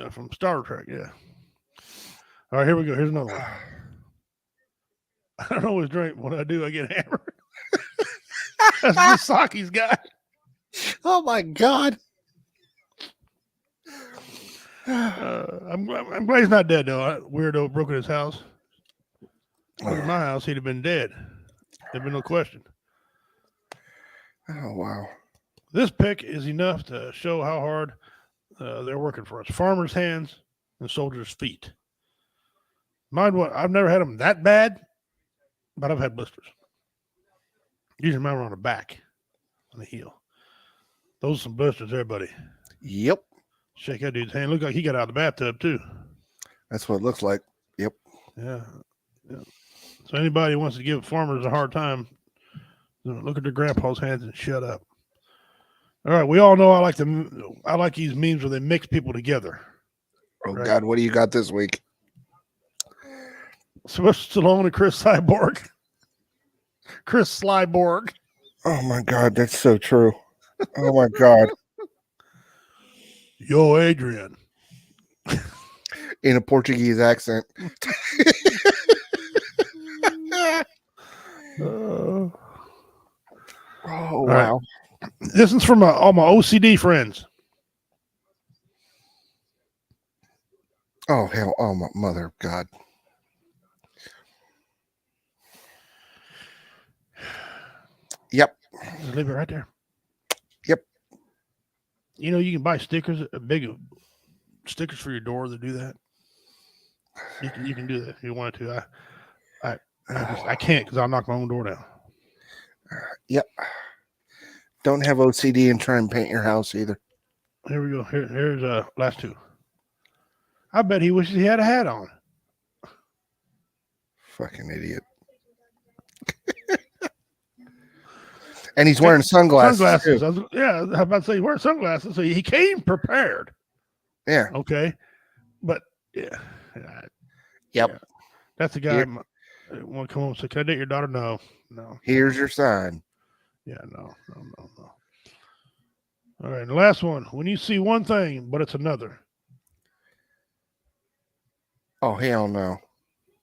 [SPEAKER 1] from Star Trek. Yeah. All right, here we go. Here's another one. I don't always drink. When I do, I get hammered. That's the Saki's guy.
[SPEAKER 2] Oh my God.
[SPEAKER 1] I'm glad he's not dead though. Weirdo broke in his house. In my house, he'd have been dead. There'd been no question.
[SPEAKER 2] Oh wow.
[SPEAKER 1] This pick is enough to show how hard they're working for us. Farmers' hands and soldiers' feet. Mind what? I've never had them that bad, but I've had blisters. Usually mine were on the back, on the heel. Those are some blisters there, buddy.
[SPEAKER 2] Yep.
[SPEAKER 1] Shake that dude's hand. Look like he got out of the bathtub too.
[SPEAKER 2] That's what it looks like. Yep.
[SPEAKER 1] Yeah. So anybody who wants to give farmers a hard time, look at their grandpa's hands and shut up. All right, we all know I like these memes where they mix people together.
[SPEAKER 2] Oh right? God, what do you got this week?
[SPEAKER 1] Sylvester Stallone and Chris Cyborg. Chris Slyborg.
[SPEAKER 2] Oh my God, that's so true. Oh my God.
[SPEAKER 1] Yo, Adrian.
[SPEAKER 2] In a Portuguese accent. Oh wow.
[SPEAKER 1] Right. This is from all my OCD friends.
[SPEAKER 2] Oh hell! Oh my mother of God! Yep.
[SPEAKER 1] Just leave it right there.
[SPEAKER 2] Yep.
[SPEAKER 1] You know you can buy stickers, big stickers for your door that do that. You can do that if you want to. I can't because I'll knock my own door down.
[SPEAKER 2] Yep. Don't have OCD and try and paint your house either.
[SPEAKER 1] Here we go. Here's last two. I bet he wishes he had a hat on.
[SPEAKER 2] Fucking idiot. And he's wearing sunglasses.
[SPEAKER 1] Yeah, I was about to say he's wearing sunglasses, so he came prepared.
[SPEAKER 2] Yeah.
[SPEAKER 1] Okay. But yeah.
[SPEAKER 2] Yep.
[SPEAKER 1] Yeah. That's the guy. Want to come home and say, "Can I date your daughter?" No.
[SPEAKER 2] Here's your sign.
[SPEAKER 1] Yeah, no. All right, the last one. When you see one thing, but it's another.
[SPEAKER 2] Oh, hell no.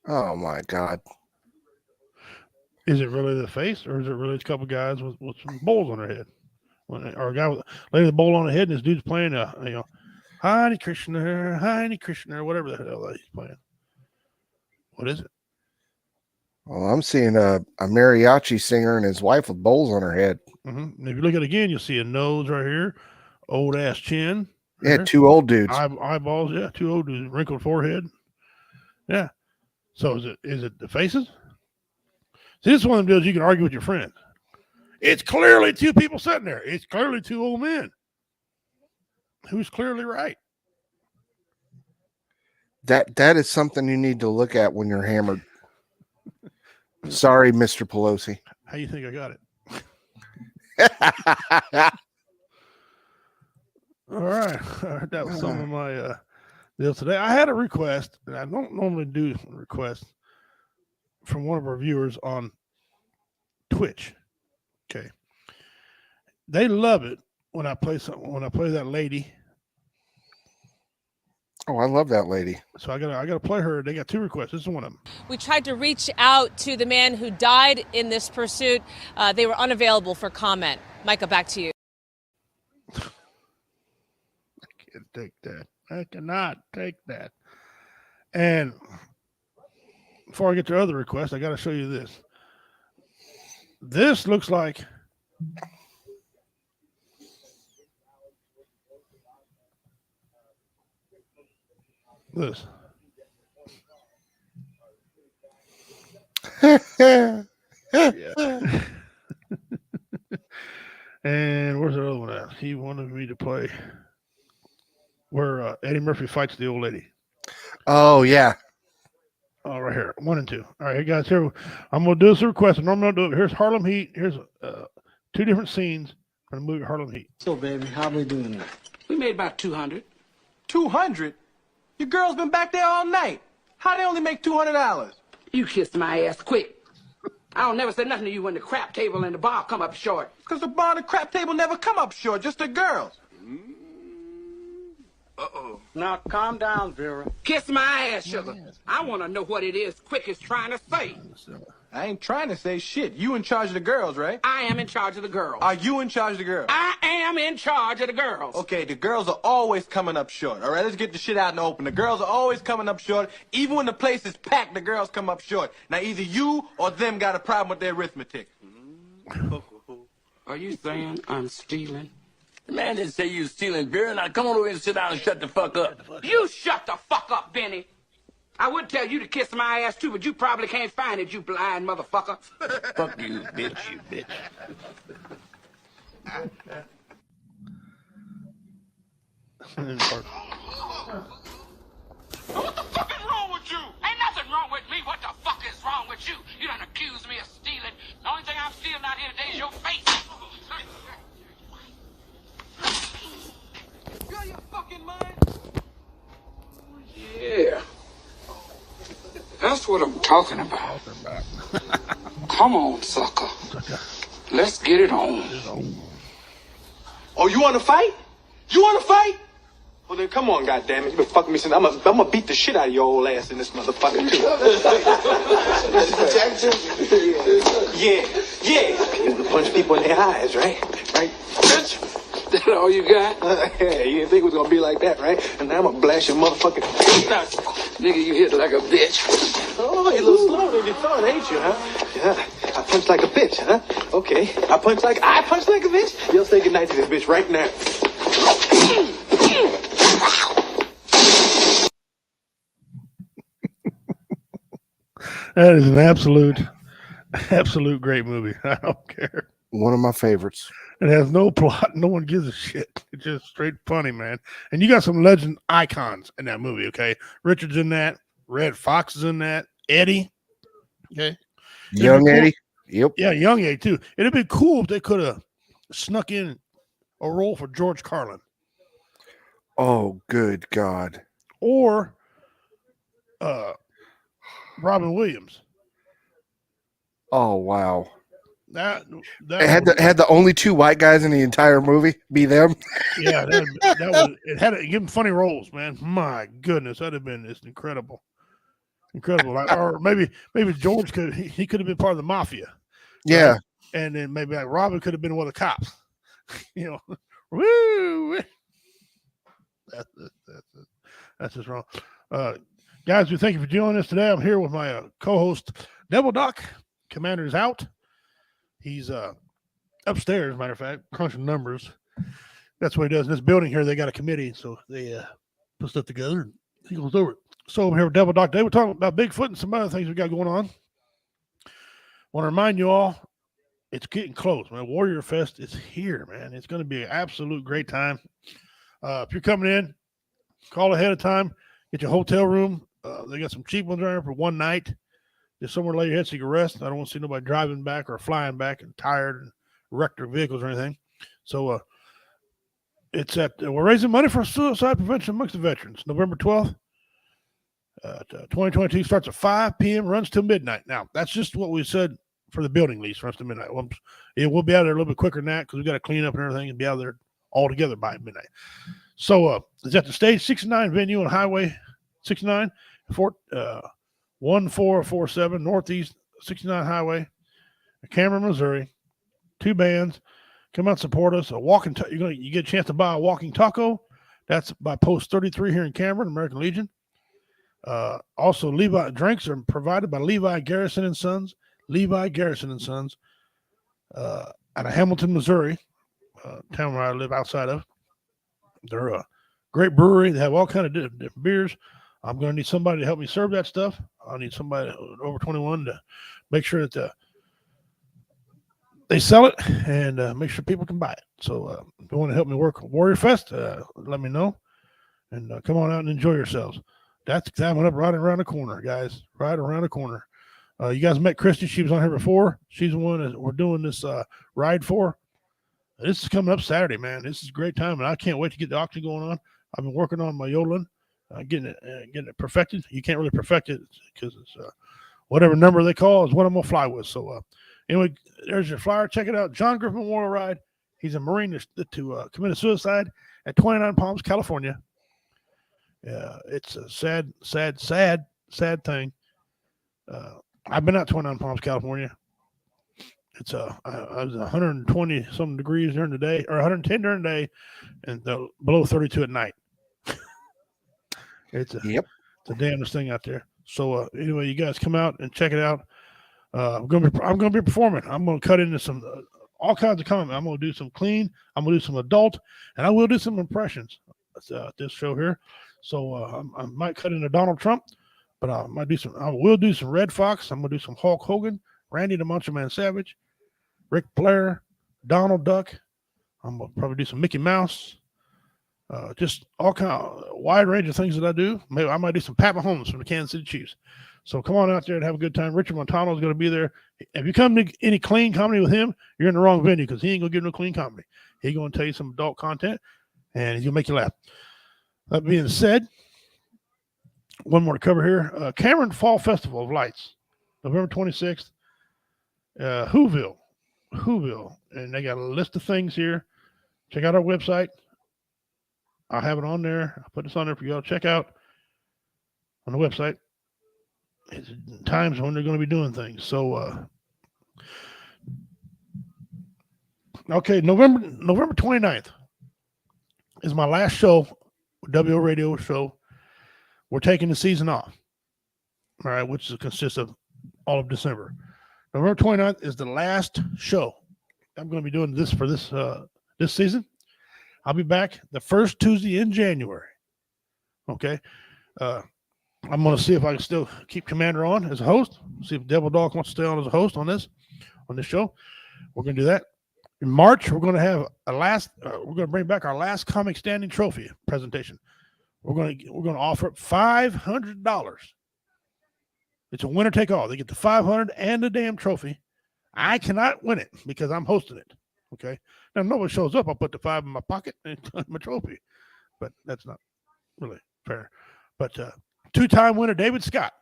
[SPEAKER 2] Oh, my God.
[SPEAKER 1] Is it really the face, or is it really a couple guys with some bowls on their head? Or a guy with a bowl on the head, and this dude's playing, Hare Krishna, whatever the hell he's playing. What is it?
[SPEAKER 2] Well, I'm seeing a mariachi singer and his wife with bowls on her head.
[SPEAKER 1] Mm-hmm. And if you look at it again, you'll see a nose right here, old ass chin. Right
[SPEAKER 2] yeah,
[SPEAKER 1] here.
[SPEAKER 2] two old dudes.
[SPEAKER 1] Eyeballs, yeah, two old dudes, wrinkled forehead. Yeah. So is it the faces? See, this is one of them deals you can argue with your friends. It's clearly two people sitting there. It's clearly two old men. Who's clearly right?
[SPEAKER 2] That is something you need to look at when you're hammered. Sorry, Mr. Pelosi.
[SPEAKER 1] How you think I got it? All right. That was some of my deal today. I had a request, and I don't normally do requests from one of our viewers on Twitch. Okay, they love it when I play when I play that lady.
[SPEAKER 2] Oh, I love that lady.
[SPEAKER 1] So I gotta play her. They got 2 requests. This is one of them.
[SPEAKER 3] We tried to reach out to the man who died in this pursuit. They were unavailable for comment. Micah, back to you.
[SPEAKER 1] I can't take that. I cannot take that. And before I get to other requests, I got to show you this. This looks like this.
[SPEAKER 2] Yeah.
[SPEAKER 1] And where's the other one at? He wanted me to play where Eddie Murphy fights the old lady.
[SPEAKER 2] Oh, yeah.
[SPEAKER 1] Oh, right here, 1 and 2. All right, hey guys, here I'm gonna do this request. Normally, I'll do it. Here's Harlem Heat. Here's 2 different scenes from the movie Harlem Heat.
[SPEAKER 4] So, baby, how we doing now?
[SPEAKER 5] We made about 200.
[SPEAKER 4] 200? Your girl's been back there all night. How they only make $200?
[SPEAKER 5] You kissed my ass quick. I don't never say nothing to you when the crap table and the bar come up short.
[SPEAKER 4] Because the bar and the crap table never come up short, just the girls.
[SPEAKER 5] Uh-oh.
[SPEAKER 4] Now, calm down, Vera.
[SPEAKER 5] Kiss my ass, sugar. I want to know what it is Quick is trying to say.
[SPEAKER 4] I ain't trying to say shit. You in charge of the girls, right?
[SPEAKER 5] I am in charge of the girls.
[SPEAKER 4] Are you in charge of the girls?
[SPEAKER 5] I am in charge of the girls.
[SPEAKER 4] Okay, the girls are always coming up short. All right, let's get the shit out in the open. The girls are always coming up short. Even when the place is packed, the girls come up short. Now, either you or them got a problem with their arithmetic.
[SPEAKER 5] Are you saying I'm stealing?
[SPEAKER 6] The man didn't say you was stealing beer. Now come on over here and sit down and shut the fuck up.
[SPEAKER 5] You shut the fuck up, Benny. I would tell you to kiss my ass too, but you probably can't find it, you blind motherfucker.
[SPEAKER 6] Fuck you, bitch, you bitch.
[SPEAKER 5] What the fuck is wrong with you? Ain't nothing wrong with me. What the fuck is wrong with you? You done accused me of stealing. The only thing I'm stealing out here today is your face.
[SPEAKER 4] You out of your fucking mind?
[SPEAKER 5] Yeah. That's what I'm talking about. Come on, sucker. Let's get it on.
[SPEAKER 4] Oh, you want to fight? You want to fight? Well, then come on, goddammit. You been fucking me since I'm gonna beat the shit out of your old ass in this motherfucker, too. Yeah. You can punch people in their eyes, right? Right, bitch?
[SPEAKER 5] That all you got?
[SPEAKER 4] Yeah, you didn't think it was gonna be like that, right? And now I'm gonna blast your motherfucking face out.
[SPEAKER 5] Nigga, you hit like a bitch.
[SPEAKER 4] Oh, you're a little slower than you thought, ain't you, huh? Yeah, I punch like a bitch, huh? Okay, I punch like a bitch? You'll say goodnight to this bitch right now.
[SPEAKER 1] That is an absolute great movie. I don't care.
[SPEAKER 2] One of my favorites.
[SPEAKER 1] It has no plot. No one gives a shit. It's just straight funny, man. And you got some legend icons in that movie, okay? Richard's in that. Red Fox is in that. Eddie. Okay.
[SPEAKER 2] Young Eddie. Yep.
[SPEAKER 1] Yeah, young Eddie, too. It'd be cool if they could have snuck in a role for George Carlin.
[SPEAKER 2] Oh, good God.
[SPEAKER 1] Or Robin Williams.
[SPEAKER 2] Oh, wow.
[SPEAKER 1] That
[SPEAKER 2] It had the only 2 white guys in the entire movie be them.
[SPEAKER 1] Yeah, that was it. Had to give them funny roles, man. My goodness, that'd have been just incredible. Like, or maybe George could have been part of the mafia.
[SPEAKER 2] Yeah,
[SPEAKER 1] right? And then maybe like Robin could have been one of the cops. You know, woo. That's just wrong. Guys, we thank you for joining us today. I'm here with my co-host Devil Doc. Commander's out. He's upstairs, as a matter of fact, crunching numbers. That's what he does in this building here. They got a committee, so they put stuff together and he goes over it. So I'm here with Devil Doc today. We're talking about Bigfoot and some other things we got going on. Want to remind you all, it's getting close, man. Warrior Fest is here, man. It's going to be an absolute great time. If you're coming in, call ahead of time. Get your hotel room. They got some cheap ones right here for one night. Just somewhere to lay your head so you can rest. I don't want to see nobody driving back or flying back and tired and wrecked their vehicles or anything. So It's at we're raising money for suicide prevention amongst the veterans. November 12th, 2022 starts at 5 p.m. runs till midnight. Now that's just what we said for the building lease. Runs to midnight. Well, it will be out there a little bit quicker than that because we got to clean up and everything and be out there all together by midnight. So it's at the Stage 69 venue on Highway 69, 1447 Northeast 69 Highway, Cameron, Missouri. 2 bands. Come out and support us. You get a chance to buy a walking taco. That's by Post 33 here in Cameron, American Legion. Also, Levi drinks are provided by Levi Garrison and Sons. Levi Garrison and Sons out of Hamilton, Missouri, town where I live outside of. They're a great brewery. They have all kind of different beers. I'm going to need somebody to help me serve that stuff. I'll need somebody over 21 to make sure that they sell it and make sure people can buy it. So if you want to help me work Warrior Fest, let me know. And come on out and enjoy yourselves. That's coming up right around the corner, guys. Right around the corner. You guys met Christy. She was on here before. She's the one that we're doing this ride for. This is coming up Saturday, man. This is a great time, and I can't wait to get the auction going on. I've been working on my yodeling, getting it perfected. You can't really perfect it because it's whatever number they call is what I'm going to fly with. So anyway, there's your flyer. Check it out. John Griffin Memorial Ride. He's a Marine to committed suicide at 29 Palms, California. It's a sad thing. I've been out 29 Palms, California. It's I was 120 some degrees during the day, or 110 during the day, and below 32 at night. It's a damnedest thing out there. So anyway, you guys come out and check it out. I'm gonna be performing. I'm gonna cut into some all kinds of comedy. I'm gonna do some clean. I'm gonna do some adult, and I will do some impressions. This show here. So I might cut into Donald Trump, but I will do some Red Fox. I'm gonna do some Hulk Hogan, Randy the Macho Man Savage, Ric Flair, Donald Duck. I'm gonna probably do some Mickey Mouse. Just all kind of wide range of things that I do. Maybe I might do some Pat Mahomes from the Kansas City Chiefs. So come on out there and have a good time. Richard Montano is going to be there. If you come to any clean comedy with him, you're in the wrong venue because he ain't going to give no clean comedy. He's going to tell you some adult content, and he's going to make you laugh. That being said, one more to cover here. Cameron Fall Festival of Lights, November 26th, Whoville. And they got a list of things here. Check out our website. I'll have it on there. I'll put this on there for y'all to check out on the website. It's times when they're going to be doing things. So, okay, November 29th is my last show, WO Radio show. We're taking the season off, all right, which consists of all of December. November 29th is the last show. I'm going to be doing this for this season. I'll be back the first Tuesday in January. Okay. I'm going to see if I can still keep Commander on as a host. See if Devil Dog wants to stay on as a host on this show. We're going to do that. In March, we're going to have we're going to bring back our last comic standing trophy presentation. We're going to offer up $500. It's a winner take all. They get the 500 and the damn trophy. I cannot win it because I'm hosting it. Okay. Now, if nobody shows up, I'll put the 5 in my pocket and my trophy. But that's not really fair. But 2-time winner David Scott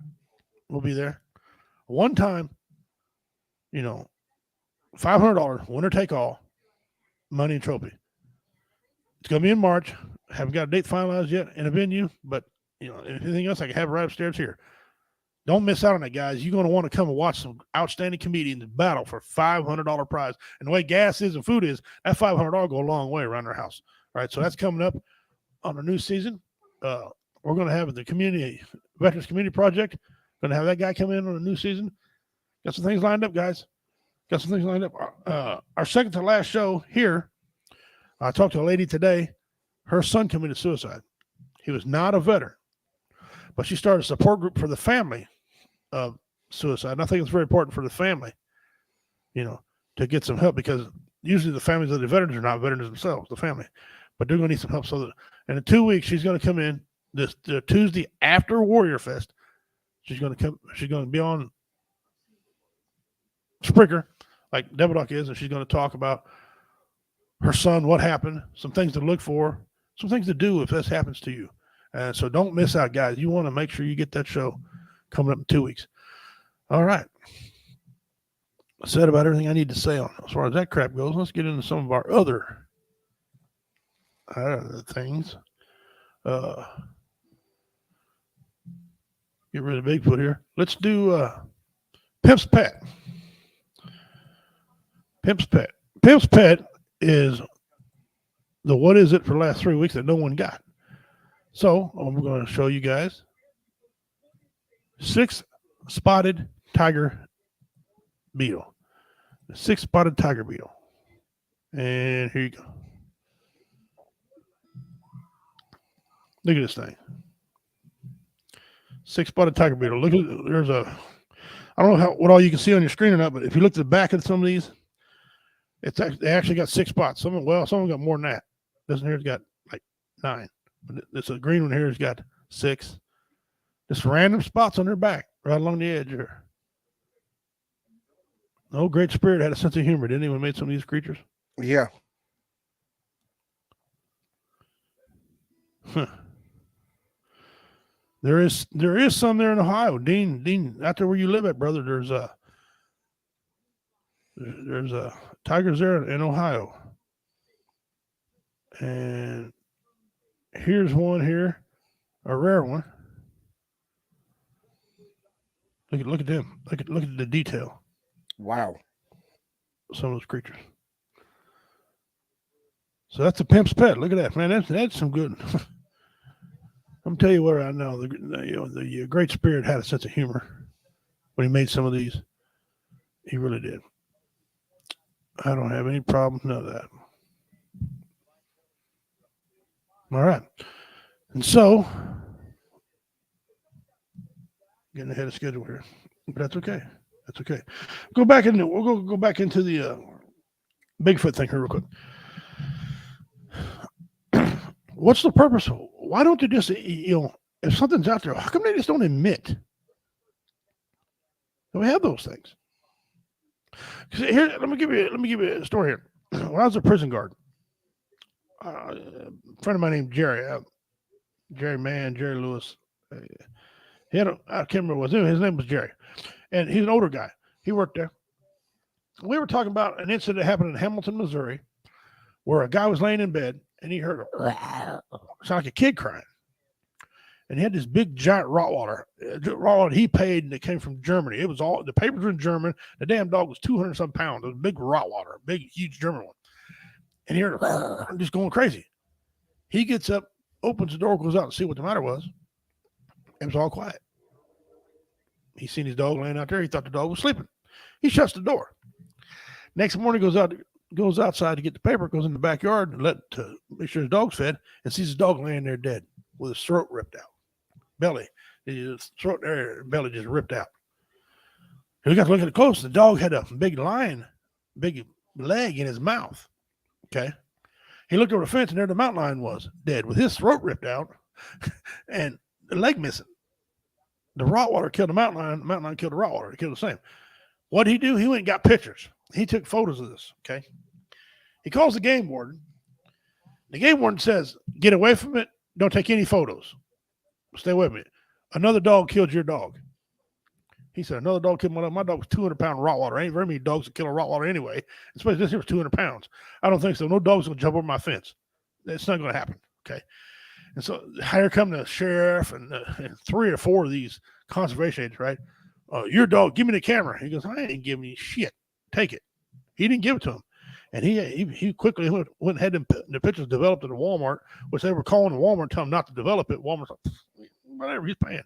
[SPEAKER 1] will be there. 1-time, $500 winner take all, money and trophy. It's going to be in March. Haven't got a date finalized yet in a venue, but anything else I can have right upstairs here. Don't miss out on that, guys. You're going to want to come and watch some outstanding comedians battle for $500 prize. And the way gas is and food is, that $500 go a long way around their house. All right, so that's coming up on the new season. We're going to have the Veterans Community Project. Going to have that guy come in on the new season. Got some things lined up, guys. Our second to last show here, I talked to a lady today. Her son committed suicide. He was not a veteran, but she started a support group for the family of suicide. And I think it's very important for the family, to get some help, because usually the families of the veterans are not veterans themselves, the family, but they're going to need some help. And in 2 weeks, she's going to come in the Tuesday after Warrior Fest. She's going to be on Spreaker like Devil Dog is, and she's going to talk about her son what happened, some things to look for, some things to do if this happens to you. And so don't miss out, guys. You want to make sure you get that show coming up in 2 weeks. All right. I said about everything I need to say on it. As far as that crap goes, let's get into some of our other things. Get rid of Bigfoot here. Let's do Pimp's Pet. Pimp's Pet. Pimp's Pet is the what is it for the last 3 weeks that no one got. So I'm going to show you guys 6 spotted tiger beetle. The 6 spotted tiger beetle. And here you go. Look at this thing. 6 spotted tiger beetle. Look at there's a. I don't know what all you can see on your screen or not, but if you look at the back of some of these, they actually got 6 spots. Some of them got more than that. This one here's got like 9. But this green one here has got 6. Just random spots on their back, right along the edge here. No great spirit had a sense of humor, didn't he, when he made some of these creatures?
[SPEAKER 2] Yeah.
[SPEAKER 1] Huh. There is some there in Ohio. Dean, out there where you live at, brother, there's tigers there in Ohio. And here's one here, a rare one. Look at them. Look at the detail.
[SPEAKER 2] Wow.
[SPEAKER 1] Some of those creatures. So that's a Pimp's Pet. Look at that, man. That's some good. I'm tell you what, I know the Great Spirit had a sense of humor when he made some of these. He really did. I don't have any problem. None of that. All right, and so getting ahead of schedule here, but that's okay. That's okay. We'll go back into the Bigfoot thing here real quick. What's the purpose? Why don't they just, if something's out there, how come they just don't admit that we have those things? Because here, let me give you a story here. When I was a prison guard, a friend of mine named Jerry Lewis. I can't remember what his name was Jerry, and he's an older guy. He worked there. We were talking about an incident that happened in Hamilton, Missouri, where a guy was laying in bed and he heard sound like a kid crying, and he had this big giant Rottweiler he paid, and it came from Germany. It was all the papers were in German. The damn dog was 200 some pounds. It was a big Rottweiler, a big huge German one, and he heard it just going crazy. He gets up, opens the door, goes out and see what the matter was. It was all quiet. He seen his dog laying out there. He thought the dog was sleeping. He shuts the door. Next morning, goes outside to get the paper, goes in the backyard and to make sure his dog's fed, and sees his dog laying there dead with his throat ripped out. Belly. His throat area, belly just ripped out. We got to look at it close. The dog had a big leg in his mouth. Okay. He looked over the fence, and there the mountain lion was dead with his throat ripped out and the leg missing. The Rottweiler killed the mountain lion. The mountain lion killed the Rottweiler. They killed the same. What did he do? He went and got pictures. He took photos of this. Okay. He calls the game warden. The game warden says, "Get away from it. Don't take any photos. Stay with me. Another dog killed your dog." He said, "Another dog killed my dog. My dog was 200-pound Rottweiler. Ain't very many dogs that kill a Rottweiler anyway. Especially this here was 200 pounds. I don't think so. No dog's going to jump over my fence. It's not going to happen." Okay. And so here come the sheriff and 3 or 4 of these conservation agents, right? Your dog, give me the camera. He goes, "I ain't giving you shit. Take it." He didn't give it to him. And he quickly went and had the pictures developed at a Walmart, which they were calling the Walmart, telling him not to develop it. Walmart's like, whatever, he's paying.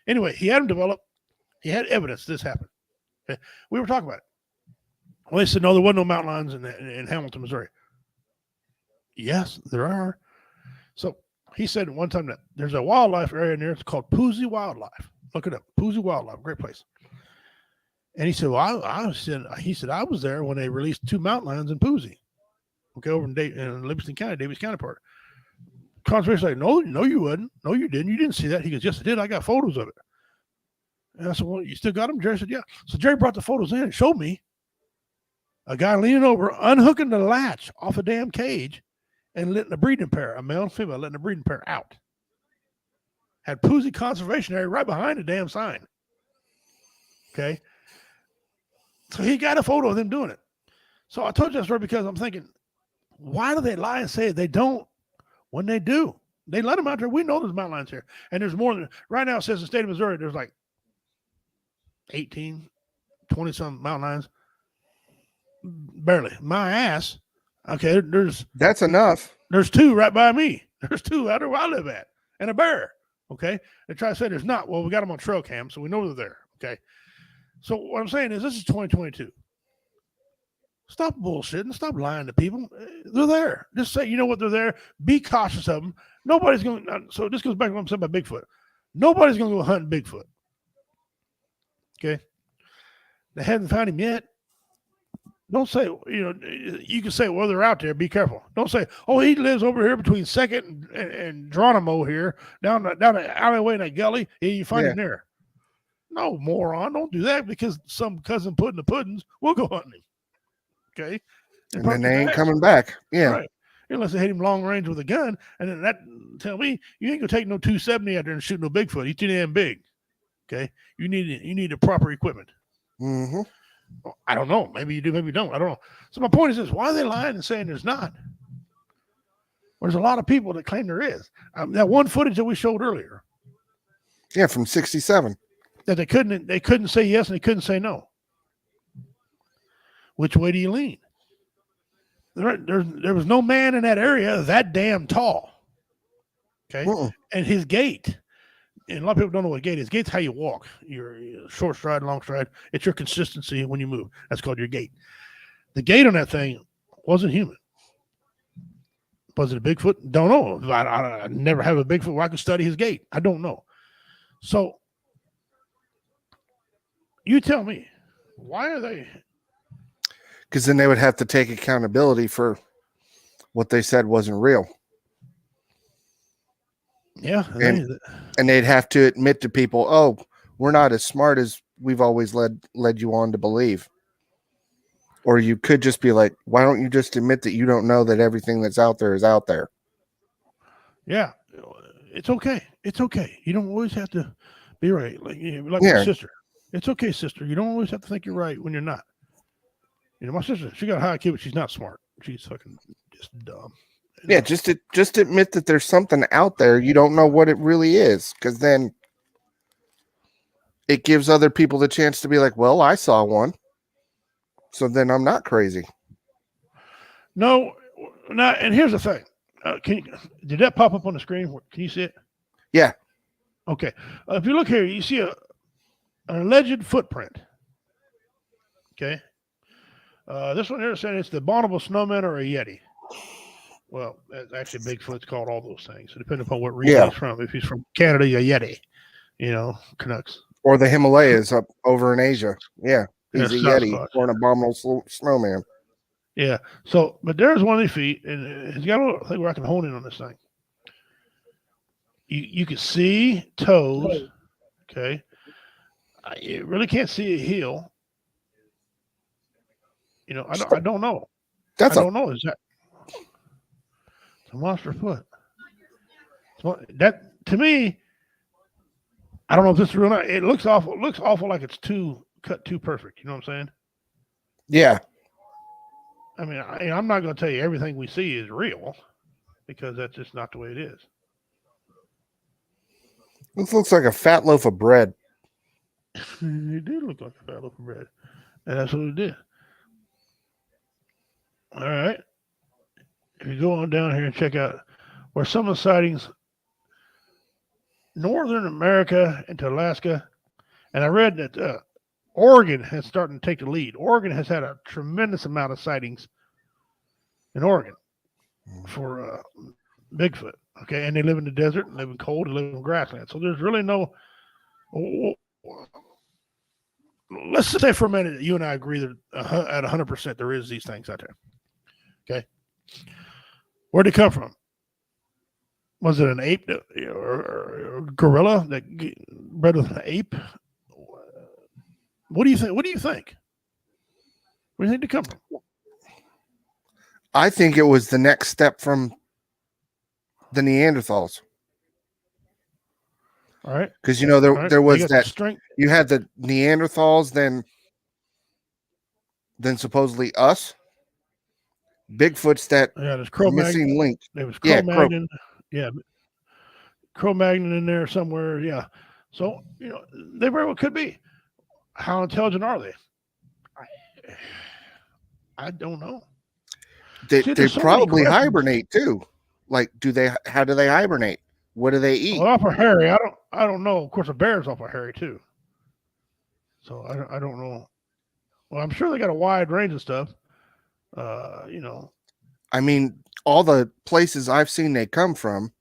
[SPEAKER 1] Anyway, he had them developed. He had evidence this happened. Okay? We were talking about it. Well, they said, no, there wasn't no mountain lions in Hamilton, Missouri. Yes, there are. So he said one time that there's a wildlife area in there. It's called Poozy Wildlife. Look it up. Poozy Wildlife, great place. And he said, well, I was there when they released 2 mountain lions in Poozy. Okay, over in Livingston County, Davis County part. Conservation like, no, you wouldn't. No, you didn't. You didn't see that. He goes, yes, I did. I got photos of it. And I said, well, you still got them? Jerry said, yeah. So Jerry brought the photos in and showed me A guy leaning over, unhooking the latch off a damn cage and letting a breeding pair, a male and female, letting a breeding pair out. Had Poozy Conservation Area right behind the damn sign. Okay. So he got a photo of them doing it. So I told you that story because I'm thinking, why do they lie and say they don't when they do? They let them out there. We know there's mountain lions here. And there's more than, right now it says in the state of Missouri, there's like 18, 20 some mountain lions. Barely. My ass. Okay,
[SPEAKER 2] That's enough.
[SPEAKER 1] there's 2 right by me. There's 2 out there where I live at. And a bear. Okay. They try to say there's not. Well, we got them on trail cam, so we know they're there. Okay. So what I'm saying is this is 2022. Stop bullshitting. Stop lying to people. They're there. Just say, you know what, they're there. Be cautious of them. Nobody's going to. So this goes back to what I'm saying about Bigfoot. Nobody's going to go hunting Bigfoot. Okay. They haven't found him yet. Don't say, you can say, well, they're out there. Be careful. Don't say, oh, he lives over here between 2nd and Geronimo here, down the alleyway in that gully. Yeah, you find him there. No, moron. Don't do that because some cousin put in the puddings. We'll go hunting him. Okay.
[SPEAKER 2] And then they ain't coming back. Yeah.
[SPEAKER 1] Right. Unless they hit him long range with a gun. And then that tell me you ain't gonna take no 270 out there and shoot no Bigfoot. He's too damn big. Okay. You need the proper equipment.
[SPEAKER 2] Mm-hmm.
[SPEAKER 1] I don't know. Maybe you do, maybe you don't. I don't know. So my point is this: why are they lying and saying there's not? There's a lot of people that claim there is. That one footage that we showed earlier.
[SPEAKER 2] Yeah, from 67.
[SPEAKER 1] That they couldn't say yes and they couldn't say no. Which way do you lean? There was no man in that area that damn tall. Okay. And his gait, and a lot of people don't know what gait is. Gait's how you walk. Your short stride, long stride. It's your consistency when you move. That's called your gait. The gait on that thing wasn't human. Was it a Bigfoot? Don't know. I never have a Bigfoot where I can study his gait. I don't know. So you tell me, why are they?
[SPEAKER 2] Because then they would have to take accountability for what they said wasn't real.
[SPEAKER 1] Yeah.
[SPEAKER 2] And they'd have to admit to people, oh, we're not as smart as we've always led you on to believe. Or you could just be like, why don't you just admit that you don't know that everything that's out there is out there?
[SPEAKER 1] Yeah. It's okay. It's okay. You don't always have to be right. Like my sister. It's okay, sister. You don't always have to think you're right when you're not. My sister, she got a high IQ, but she's not smart. She's fucking just dumb.
[SPEAKER 2] Yeah, just admit that there's something out there. You don't know what it really is, because then it gives other people the chance to be like, well, I saw one, so then I'm not crazy.
[SPEAKER 1] No, not. And here's the thing. Did that pop up on the screen? Can you see it?
[SPEAKER 2] Yeah.
[SPEAKER 1] Okay. If you look here, you see an alleged footprint. Okay. This one here said it's the abominable snowman or a Yeti. Well, actually, Bigfoot's called all those things. So depending upon what region he's from. If he's from Canada, a Yeti. Canucks.
[SPEAKER 2] Or the Himalayas up over in Asia. Yeah, he's a Yeti or an abominable snowman.
[SPEAKER 1] Yeah. So, but there's one of these feet, and it's got a little thing where I can hone in on this thing. You can see toes. Okay. You really can't see a heel. I don't know. I don't know. Is that it's a monster foot? That to me, I don't know if this is real or not. It looks awful. It looks awful like it's cut too perfect. You know what I'm saying?
[SPEAKER 2] Yeah.
[SPEAKER 1] I mean, I'm not going to tell you everything we see is real because that's just not the way it is.
[SPEAKER 2] This looks like a fat loaf of bread.
[SPEAKER 1] It did look like a fat loaf of bread, and that's what it did. All right. If you go on down here and check out where some of the sightings, Northern America into Alaska, and I read that Oregon has started to take the lead. Oregon has had a tremendous amount of sightings in Oregon for Bigfoot. Okay, and they live in the desert, and live in cold, and live in grassland. So there's really no. Let's say for a minute that you and I agree that at 100% there is these things out there. Okay. Where'd it come from? Was it an ape or gorilla that bred with an ape? What do you think? Where do you think it come from?
[SPEAKER 2] I think it was the next step from the Neanderthals.
[SPEAKER 1] All right.
[SPEAKER 2] Because you know
[SPEAKER 1] All right.
[SPEAKER 2] there
[SPEAKER 1] They
[SPEAKER 2] was
[SPEAKER 1] got
[SPEAKER 2] that
[SPEAKER 1] strength.
[SPEAKER 2] you had the Neanderthals, then supposedly us, Bigfoot's that
[SPEAKER 1] Yeah, there's Cro-Magnon.
[SPEAKER 2] missing link.
[SPEAKER 1] There was
[SPEAKER 2] Yeah,
[SPEAKER 1] Cro-Magnon. Yeah, Cro-Magnon in there somewhere. Yeah. So, they very well could be. How intelligent are they? I don't know.
[SPEAKER 2] They
[SPEAKER 1] See,
[SPEAKER 2] they
[SPEAKER 1] there's so many
[SPEAKER 2] probably
[SPEAKER 1] questions.
[SPEAKER 2] hibernate too. Like, how do they hibernate? What do they eat?
[SPEAKER 1] Well, off of Harry, I don't know. Of course, a bear's off of Harry too. So I don't know. Well, I'm sure they got a wide range of stuff.
[SPEAKER 2] I mean, all the places I've seen they come from,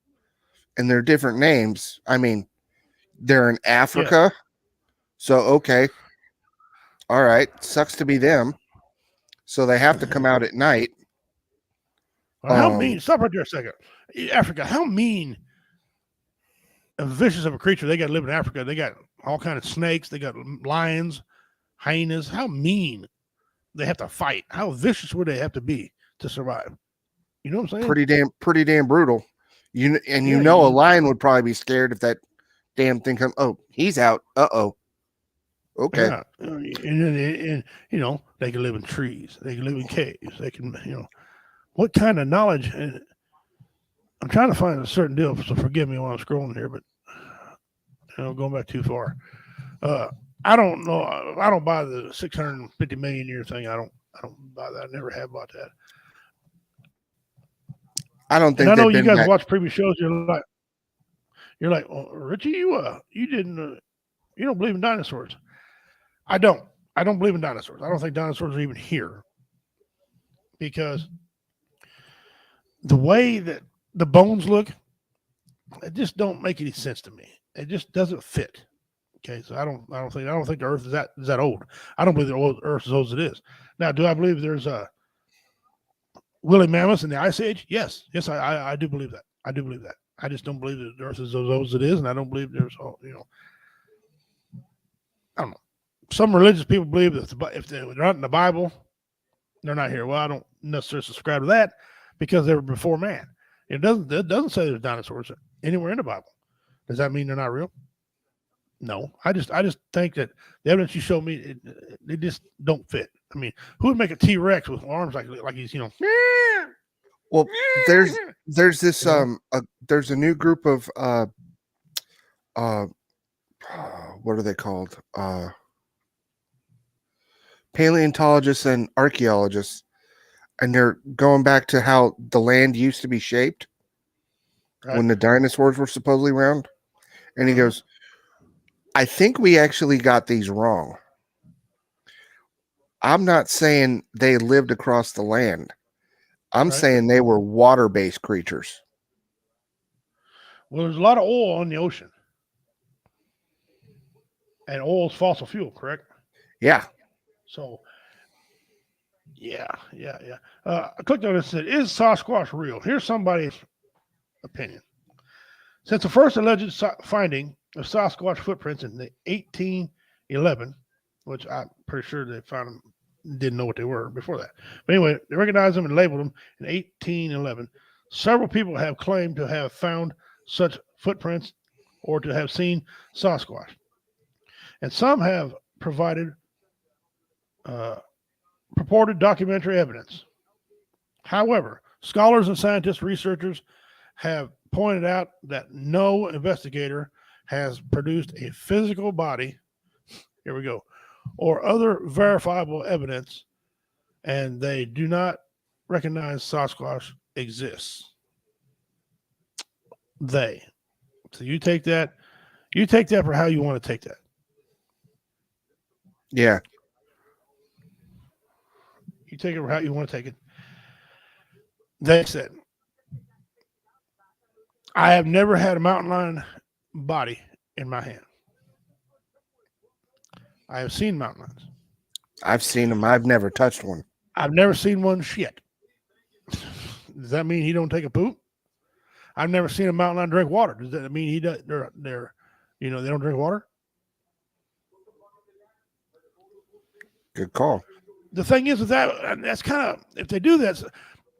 [SPEAKER 2] and they're different names. I mean, they're in Africa. So okay. All right. Sucks to be them. So they have to come out at night.
[SPEAKER 1] Well, how mean? Stop right there a second. Africa, how mean and vicious of a creature they got to live in Africa. They got all kind of snakes. They got lions, hyenas. How mean they have to fight. How vicious would they have to be to survive? You know what I'm saying?
[SPEAKER 2] Pretty damn brutal. A lion would probably be scared if that damn thing comes. Oh, he's out. Uh-oh. Okay.
[SPEAKER 1] Yeah. And they can live in trees. They can live in caves. They can, what kind of knowledge? And I'm trying to find a certain deal, so forgive me while I'm scrolling here, but going back too far. I don't know. I don't buy the 650 million year thing. I don't buy that. I never have bought that.
[SPEAKER 2] I don't think.
[SPEAKER 1] And I know you guys watch previous shows. You're like, oh, Richie, you didn't, you don't believe in dinosaurs. I don't believe in dinosaurs. I don't think dinosaurs are even here because the way that the bones look, it just don't make any sense to me. It just doesn't fit. Okay, so I don't think the Earth is that old. I don't believe the Earth is as old as it is. Now, do I believe there's woolly mammoths in the Ice Age? Yes, I do believe that. I do believe that. I just don't believe that the Earth is as old as it is, and I don't believe there's I don't know. Some religious people believe that if they're not in the Bible, they're not here. Well, I don't necessarily subscribe to that because they were before man. It doesn't say there's dinosaurs anywhere in the Bible. Does that mean they're not real? No. I just think that the evidence you show me, they just don't fit. I mean, who would make a T-Rex with arms like he's
[SPEAKER 2] Well, there's this there's a new group of what are they called? Paleontologists and archaeologists, and they're going back to how the land used to be shaped when the dinosaurs were supposedly around. And he goes, I think we actually got these wrong. I'm not saying they lived across the land. I'm saying they were water-based creatures.
[SPEAKER 1] Well, there's a lot of oil on the ocean. And oil is fossil fuel, correct?
[SPEAKER 2] Yeah.
[SPEAKER 1] So, yeah. I clicked on it and said, is Sasquatch real? Here's somebody's opinion. Since the first alleged finding of Sasquatch footprints in 1811, which I'm pretty sure they found them, didn't know what they were before that. But anyway, they recognized them and labeled them in 1811. Several people have claimed to have found such footprints or to have seen Sasquatch. And some have provided purported documentary evidence. However, scholars and scientists, researchers have pointed out that no investigator has produced a physical body, here we go, or other verifiable evidence, and they do not recognize Sasquatch exists. So you take that for how you want to take that.
[SPEAKER 2] Yeah.
[SPEAKER 1] You take it for how you want to take it. They said, I have never had a mountain lion body in my hand. I have seen mountain lions.
[SPEAKER 2] I've seen them. I've never touched one.
[SPEAKER 1] I've never seen one shit. Does that mean he don't take a poop? I've never seen a mountain lion drink water. Does that mean he does? They don't drink water?
[SPEAKER 2] Good call.
[SPEAKER 1] The thing is with that's kind of, if they do that,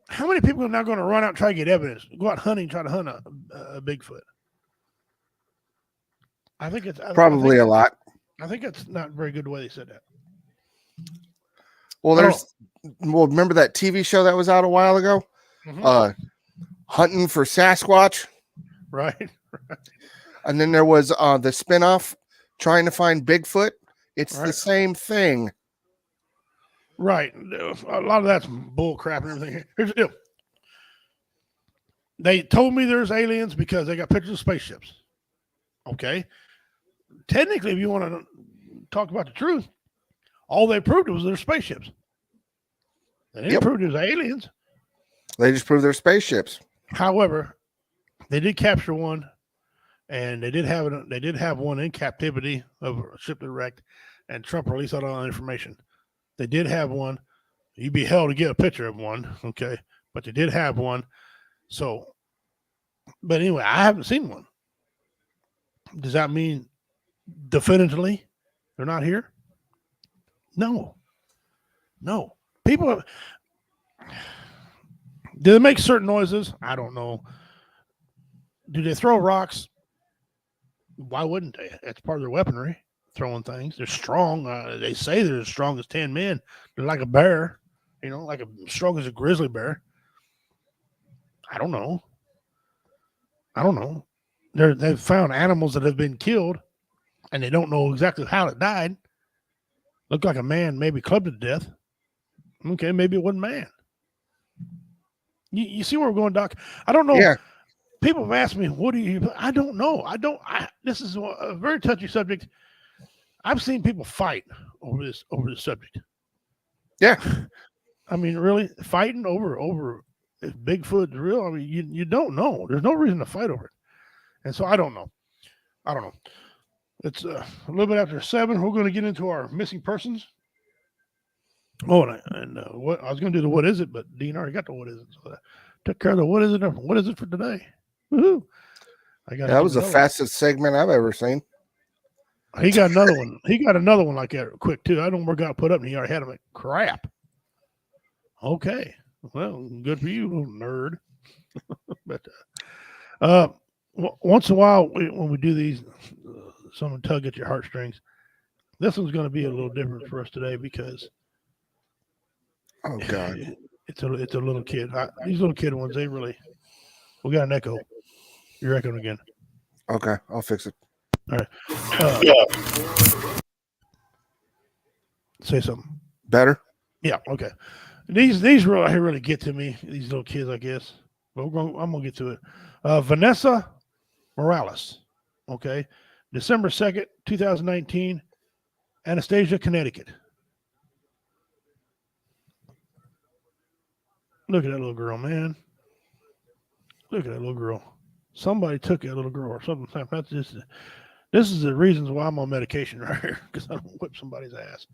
[SPEAKER 1] How many people are now going to run out and try to get evidence? Go out hunting, try to hunt a Bigfoot. I think it's
[SPEAKER 2] Probably a lot.
[SPEAKER 1] I think it's not very good the way they said that.
[SPEAKER 2] Well, remember that TV show that was out a while ago?
[SPEAKER 1] Mhm.
[SPEAKER 2] Hunting for Sasquatch.
[SPEAKER 1] Right.
[SPEAKER 2] And then there was the spinoff trying to find Bigfoot. It's the same thing.
[SPEAKER 1] Right. A lot of that's bull crap and everything. Here's the deal. They told me there's aliens because they got pictures of spaceships. Okay. Technically, if you want to talk about the truth, all they proved was their spaceships. They didn't prove it was aliens.
[SPEAKER 2] They just proved they're spaceships.
[SPEAKER 1] However, they did capture one, and they did have one in captivity of a ship that wrecked, and Trump released all that information. They did have one. You'd be hell to get a picture of one, okay? But they did have one. So, but anyway, I haven't seen one. Does that mean definitively they're not here? No. People, do they make certain noises? I don't know. Do they throw rocks? Why wouldn't they? That's part of their weaponry, throwing things. They're strong. They say they're as strong as 10 men. They're like a bear, like as strong as a grizzly bear. I don't know. They've found animals that have been killed, and they don't know exactly how it died. Looked like a man maybe clubbed to death. Okay, maybe it wasn't man. You see where we're going, Doc? I don't know.
[SPEAKER 2] Yeah.
[SPEAKER 1] People have asked me, what do you, I don't know. This is a very touchy subject. I've seen people fight over this subject.
[SPEAKER 2] Yeah.
[SPEAKER 1] I mean, really fighting over if Bigfoot's real. I mean, you don't know. There's no reason to fight over it. And so I don't know. It's a little bit after 7. We're going to get into our missing persons. Oh, and what I was going to do the what is it, but Dean already got the what is it. So I took care of the what is it. What is it for today? Woohoo!
[SPEAKER 2] That was the fastest segment I've ever seen.
[SPEAKER 1] He got another one. He got another one like that quick too. I don't know where got put up, and he already had him. Like crap. Okay, well, good for you, little nerd. But once in a while, when we do these, someone tug at your heartstrings. This one's going to be a little different for us today because.
[SPEAKER 2] Oh God!
[SPEAKER 1] It's a little kid. These little kid ones, we got an echo. You're echoing again.
[SPEAKER 2] Okay, I'll fix it.
[SPEAKER 1] All right. Say something.
[SPEAKER 2] Better?
[SPEAKER 1] Yeah. Okay. These really get to me. These little kids, I guess. But I'm gonna get to it. Vanessa Morales. Okay. December 2nd, 2019. Anastasia, Connecticut. Look at that little girl, man. Look at that little girl. Somebody took that little girl or something. That's just. This is the reasons why I'm on medication right here, because I don't whip somebody's ass.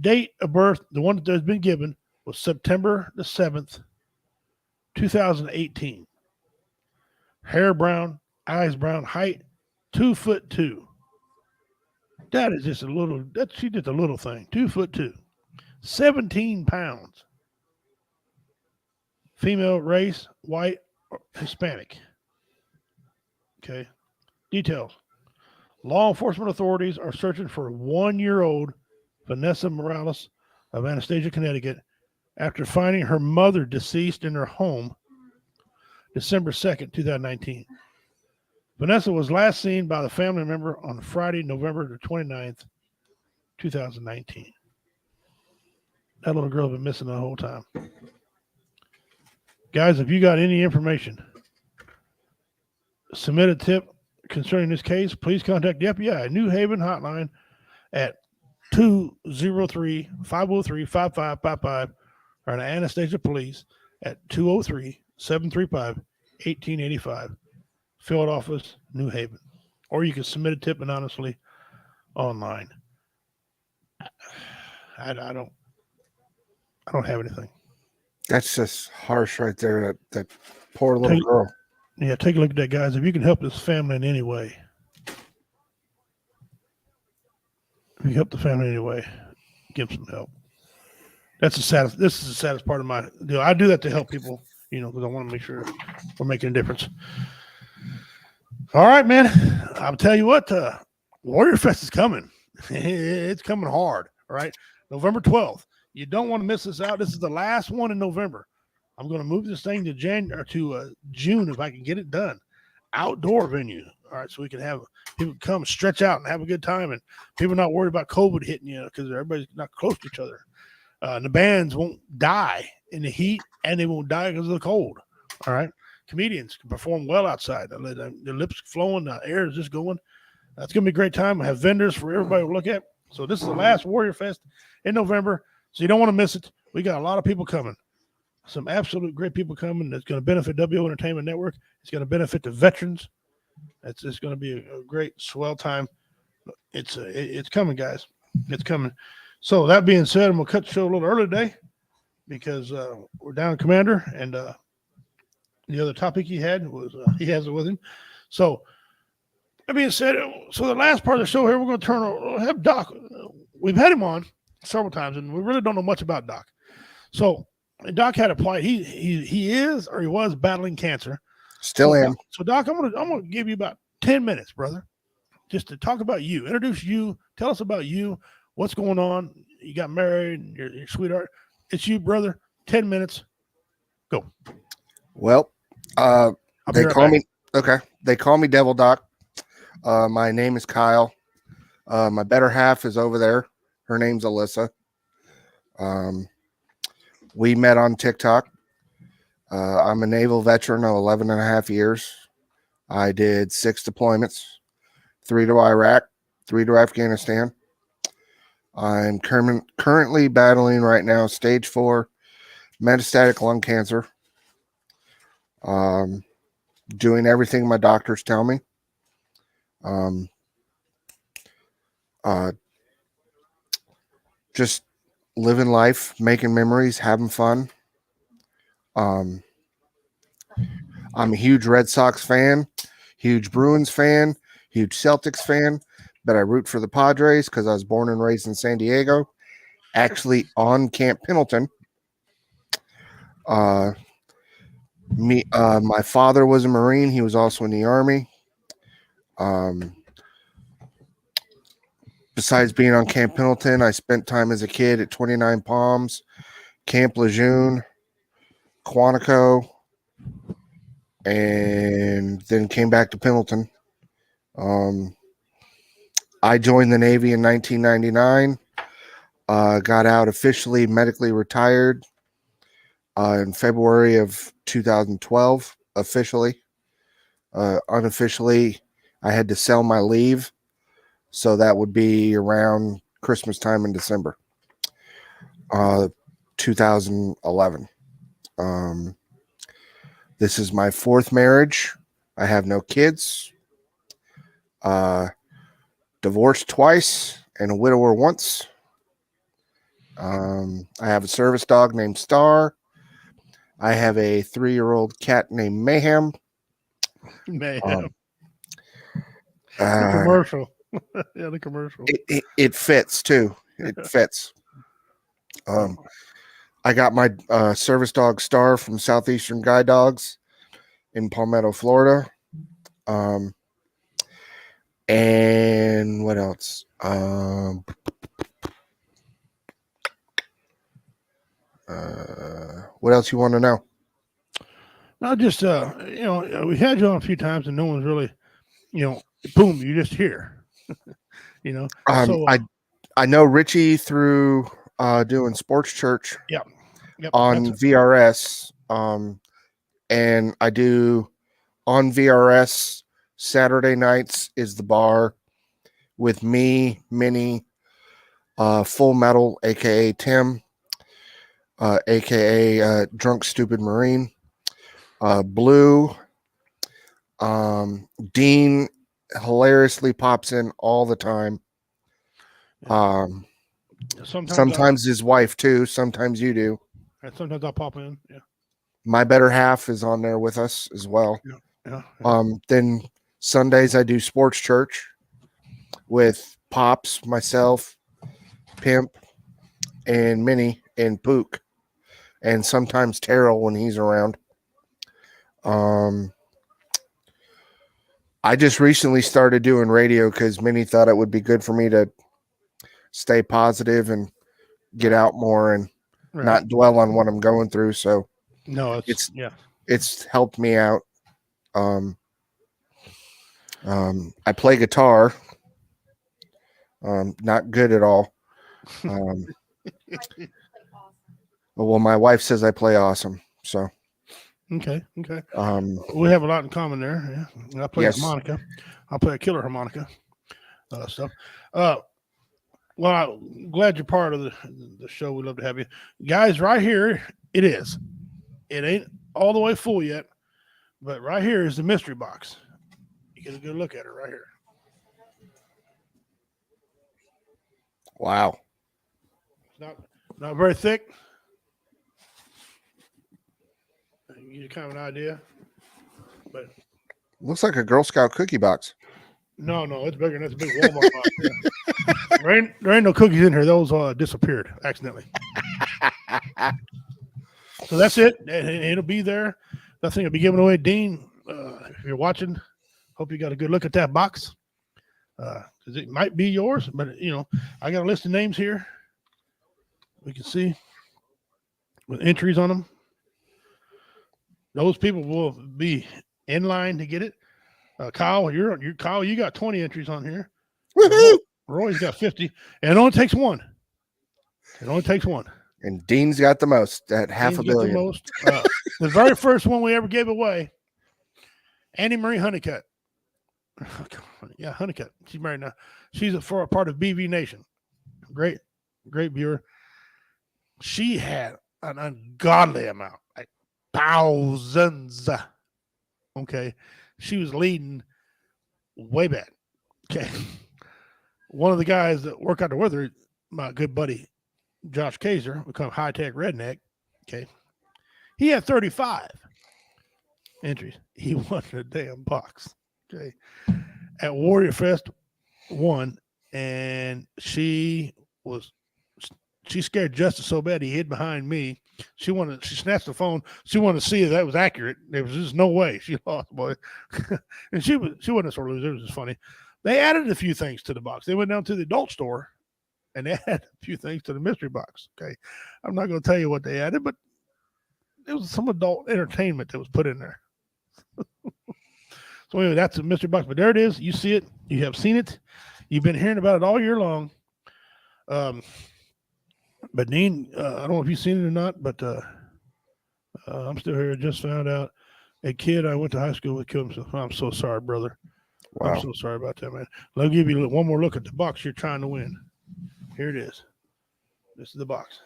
[SPEAKER 1] Date of birth, the one that's been given, was September the 7th, 2018. Hair brown, eyes brown, height 2'2". That is just a little. She did a little thing. 2'2", 17 pounds. Female race, white, Hispanic. Okay. Details. Law enforcement authorities are searching for 1-year-old Vanessa Morales of Anastasia, Connecticut, after finding her mother deceased in her home December 2nd, 2019. Vanessa was last seen by the family member on Friday, November the 29th, 2019. That little girl has been missing the whole time. Guys, if you got any information, submit a tip concerning this case, please contact the FBI New Haven hotline at 203-503-5555 or the Anastasia Police at 203-735-1885, field office, New Haven. Or you can submit a tip anonymously online. I don't have anything.
[SPEAKER 2] That's just harsh right there. That poor little girl.
[SPEAKER 1] Yeah, take a look at that, guys. If you can help this family in any way, give them some help. That's the saddest. This is the saddest part of my deal. I do that to help people, because I want to make sure we're making a difference. All right, man. I'll tell you what. Warrior Fest is coming. It's coming hard. All right, November 12th. You don't want to miss this out. This is the last one in November. I'm going to move this thing to June if I can get it done. Outdoor venue. All right, so we can have people come stretch out and have a good time, and people not worried about COVID hitting you because everybody's not close to each other. And the bands won't die in the heat, and they won't die because of the cold. All right, comedians can perform well outside. The lips flowing, the air is just going. It's going to be a great time. I have vendors for everybody to look at. So this is the last Warrior Fest in November, so you don't want to miss it. We got a lot of people coming. Some absolute great people coming. That's going to benefit WO Entertainment Network. It's going to benefit the veterans. It's going to be a great swell time. It's coming, guys. It's coming. So that being said, I'm going to cut the show a little early today because we're down Commander, and the other topic he had was he has it with him. So that being said, so the last part of the show here, we're going to have Doc. We've had him on several times, and we really don't know much about Doc. So Doc had applied. He is or he was battling cancer.
[SPEAKER 2] Still am.
[SPEAKER 1] So Doc, I'm gonna give you about 10 minutes, brother, just to talk about you. Introduce you. Tell us about you. What's going on? You got married. Your sweetheart. It's you, brother. 10 minutes. Go.
[SPEAKER 2] Well, they
[SPEAKER 1] right
[SPEAKER 2] call
[SPEAKER 1] back.
[SPEAKER 2] me. Okay, they call me Devil Doc. My name is Kyle. My better half is over there. Her name's Alyssa. We met on TikTok. I'm a naval veteran of 11 and a half years. I did 6 deployments, 3 to Iraq, 3 to Afghanistan. I'm currently battling right now stage 4 metastatic lung cancer. Doing everything my doctors tell me. Just living life, making memories, having fun. I'm a huge Red Sox fan, huge Bruins fan, huge Celtics fan, but I root for the Padres because I was born and raised in San Diego, actually on Camp Pendleton. My father was a Marine. He was also in the Army. Besides being on Camp Pendleton, I spent time as a kid at 29 Palms, Camp Lejeune, Quantico, and then came back to Pendleton. I joined the Navy in 1999, got out officially medically retired in February of 2012, officially. Unofficially, I had to sell my leave, so that would be around Christmas time in December 2011. This is my 4th marriage. I have no kids. Divorced twice and a widower once. I have a service dog named Star. I have a 3-year-old cat named Mayhem.
[SPEAKER 1] Mayhem. The commercial. Yeah, the commercial.
[SPEAKER 2] It fits too. It fits. I got my service dog Star from Southeastern Guide Dogs in Palmetto, Florida. And what else? What else you want to know?
[SPEAKER 1] Not just we had you on a few times and no one's really, boom, you just here.
[SPEAKER 2] I know Richie through doing Sports Church.
[SPEAKER 1] Yep,
[SPEAKER 2] on VRS. And I do on VRS Saturday nights is the bar with me, Minnie, Full Metal, aka Tim, aka Drunk Stupid Marine, Blue, Dean hilariously pops in all the time. Sometimes his wife too. Sometimes you do.
[SPEAKER 1] And sometimes I'll pop in. Yeah.
[SPEAKER 2] My better half is on there with us as well.
[SPEAKER 1] Yeah.
[SPEAKER 2] Then Sundays I do Sports Church with Pops, myself, Pimp, and Minnie, and Pook, and sometimes Terrell when he's around. I just recently started doing radio because Minnie thought it would be good for me to stay positive and get out more and
[SPEAKER 1] Right.
[SPEAKER 2] not dwell on what I'm going through. So
[SPEAKER 1] No, it's
[SPEAKER 2] helped me out. I play guitar. Not good at all. Well, my wife says I play awesome. So
[SPEAKER 1] okay. We have a lot in common there. Yeah, I play
[SPEAKER 2] Yes.
[SPEAKER 1] harmonica. I play a killer harmonica stuff. Well, I'm glad you're part of the show. We love to have you guys. Right here, it is. It ain't all the way full yet, but right here is the mystery box. You get a good look at it right here.
[SPEAKER 2] wow.
[SPEAKER 1] It's not very thick. You get kind of an idea, but
[SPEAKER 2] Looks like a Girl Scout cookie box.
[SPEAKER 1] no, it's bigger. That's a big Walmart box. Yeah. There ain't no cookies in here. Those disappeared accidentally. So that's it. It'll be there. That thing will be given away. Dean, if you're watching, hope you got a good look at that box. Because it might be yours, but I got a list of names here. We can see with entries on them. Those people will be in line to get it. Kyle, Kyle, you got 20 entries on here.
[SPEAKER 2] Woohoo!
[SPEAKER 1] Roy's got 50, and it only takes one.
[SPEAKER 2] And Dean's got the most at
[SPEAKER 1] Dean's
[SPEAKER 2] half a
[SPEAKER 1] got
[SPEAKER 2] billion.
[SPEAKER 1] The most. The very first one we ever gave away, Annie Marie Honeycutt. Yeah, Honeycutt. She's married now. She's for a part of BV Nation. Great viewer. She had an ungodly amount, like thousands. Okay. She was leading way back. Okay. One of the guys that work out there with her, my good buddy, Josh Kaiser, become high tech redneck. Okay. He had 35 entries. He won a damn box. Okay. At Warrior Fest 1, and she scared Justice so bad he hid behind me. She snatched the phone. She wanted to see if that was accurate. There was just no way she lost, boy. And she wasn't a sore loser. It was just funny. They added a few things to the box. They went down to the adult store and they added a few things to the mystery box. Okay. I'm not going to tell you what they added, but it was some adult entertainment that was put in there. So anyway, that's a mystery box, but there it is. You see it. You have seen it. You've been hearing about it all year long. But Dean, I don't know if you've seen it or not, but I'm still here. I just found out a kid I went to high school with killed himself. I'm so sorry, brother.
[SPEAKER 2] Wow.
[SPEAKER 1] I'm so sorry about that, man. Let me give you one more look at the box you're trying to win. Here it is. This is the box.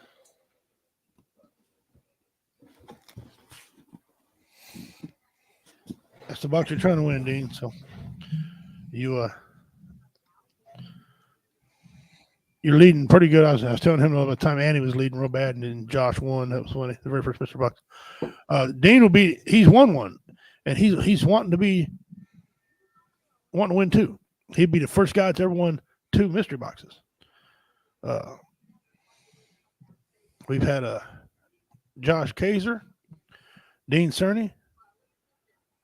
[SPEAKER 1] That's the box you're trying to win, Dean. So you're leading pretty good. I was telling him all the time Annie was leading real bad, and then Josh won. That was funny. The very first Mr. Box. Dean he's won one, and he's wanting to win two. He'd be the first guy that's ever won 2 mystery boxes. We've had Josh Kaiser, Dean Cerny,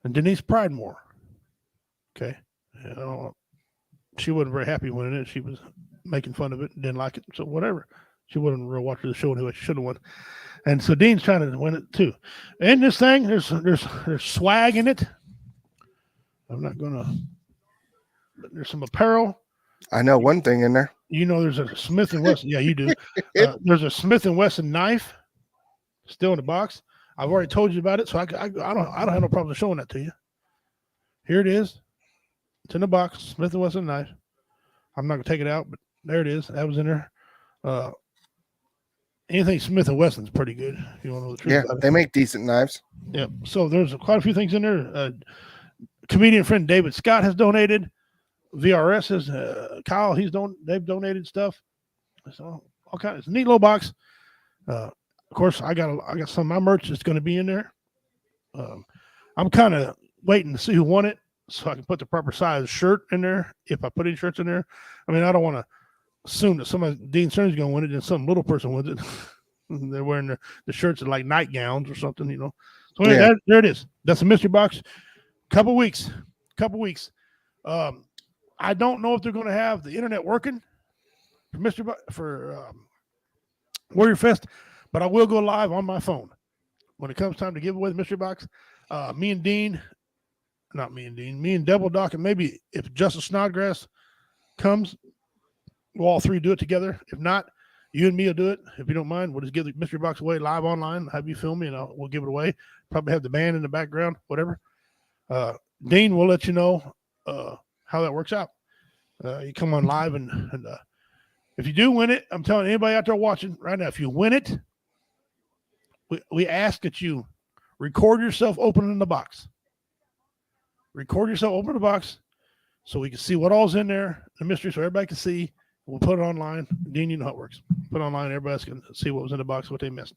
[SPEAKER 1] and Denise Pridemore. Okay. She wasn't very happy winning it. She was making fun of it, didn't like it. So whatever. She wasn't real watching the show anyway. She should have won. And so Dean's trying to win it too. And this thing, there's swag in it. I'm not gonna. There's some apparel.
[SPEAKER 2] I know one thing in there.
[SPEAKER 1] There's a Smith & Wesson. Yeah, you do. There's a Smith & Wesson knife still in the box. I've already told you about it, so I don't have no problem showing that to you. Here it is. It's in the box. Smith & Wesson knife. I'm not gonna take it out, but there it is. That was in there. Anything Smith & Wesson's pretty good. If you want to know the truth.
[SPEAKER 2] Yeah, they make decent knives.
[SPEAKER 1] Yeah. So there's quite a few things in there. Comedian friend David Scott has donated. VRS has Kyle. They've donated stuff. So all kinds. It's a neat little box. Of course, I got some of my merch that's going to be in there. I'm kind of waiting to see who won it, so I can put the proper size shirt in there. If I put any shirts in there, I mean, I don't want to assume that somebody Dean Cerny's going to win it and some little person wins it. They're wearing the shirts are like nightgowns or something, you know. So anyway,
[SPEAKER 2] Yeah.
[SPEAKER 1] there it is. That's a mystery box. Couple weeks. I don't know if they're going to have the internet working for Warrior Fest, but I will go live on my phone when it comes time to give away the mystery box. Me and Double Doc, and maybe if Justice Snodgrass comes, we'll all three do it together. If not, you and me will do it. If you don't mind, we'll just give the mystery box away live online. Have you film me, and we'll give it away. Probably have the band in the background, whatever. Dean will let you know how that works out. You come on live, and if you do win it, I'm telling anybody out there watching right now, if you win it, we ask that you record yourself opening the box. Record yourself opening the box so we can see what all's in there, the mystery, so everybody can see. We'll put it online. Dean, you know how it works. Put it online, everybody can see what was in the box, what they missed.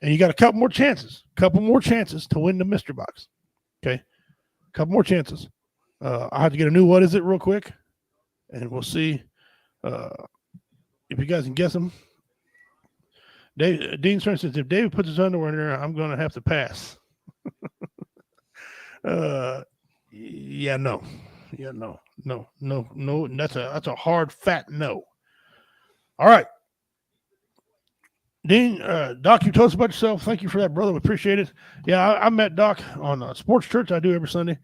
[SPEAKER 1] And you got a couple more chances to win the mystery box. Okay? A couple more chances. I have to get a new what is it real quick, and we'll see if you guys can guess them. Dean Stern says, if David puts his underwear in there, I'm going to have to pass. No. That's a hard, fat no. All right. Dean, Doc, you told us about yourself. Thank you for that, brother. We appreciate it. Yeah, I met Doc on Sports Church. I do every Sunday.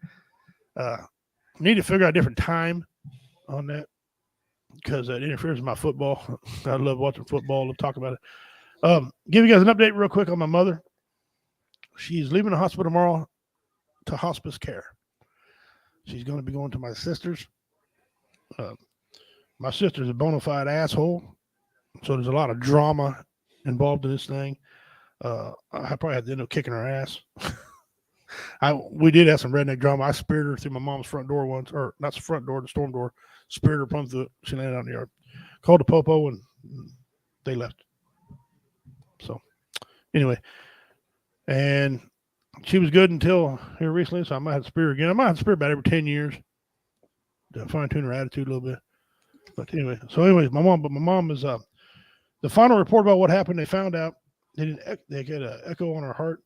[SPEAKER 1] Need to figure out a different time on that because it interferes with my football. I love watching football. Love talking about it. Give you guys an update real quick on my mother. She's leaving the hospital tomorrow to hospice care. She's going to be going to my sister's. My sister's a bona fide asshole, so there's a lot of drama involved in this thing. I probably had to end up kicking her ass. We did have some redneck drama. I speared her through my mom's front door once, or not the front door, the storm door. Speared her plumb through it. She landed out in the yard. Called the popo, and they left. So, anyway, and she was good until here recently, so I might have to spear her again. I might have to spear about every 10 years to fine-tune her attitude a little bit. But anyway, my mom is the final report about what happened. They found out they get an echo on her heart.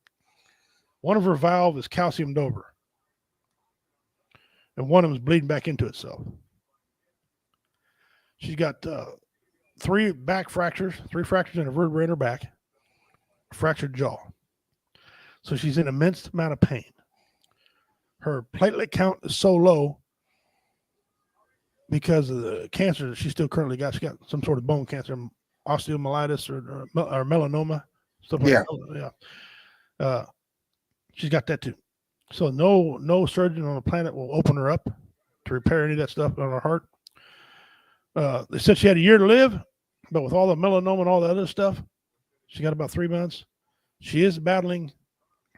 [SPEAKER 1] One of her valves is calciumed over, and one of them is bleeding back into itself. She's got 3 back fractures, 3 fractures in her vertebrae in her back, a fractured jaw. So she's in immense amount of pain. Her platelet count is so low because of the cancer that she still currently got. She got some sort of bone cancer, osteomyelitis or melanoma, stuff like that. Yeah. She's got that too. So no surgeon on the planet will open her up to repair any of that stuff on her heart. They said she had a year to live, but with all the melanoma and all the other stuff, she got about 3 months. She is battling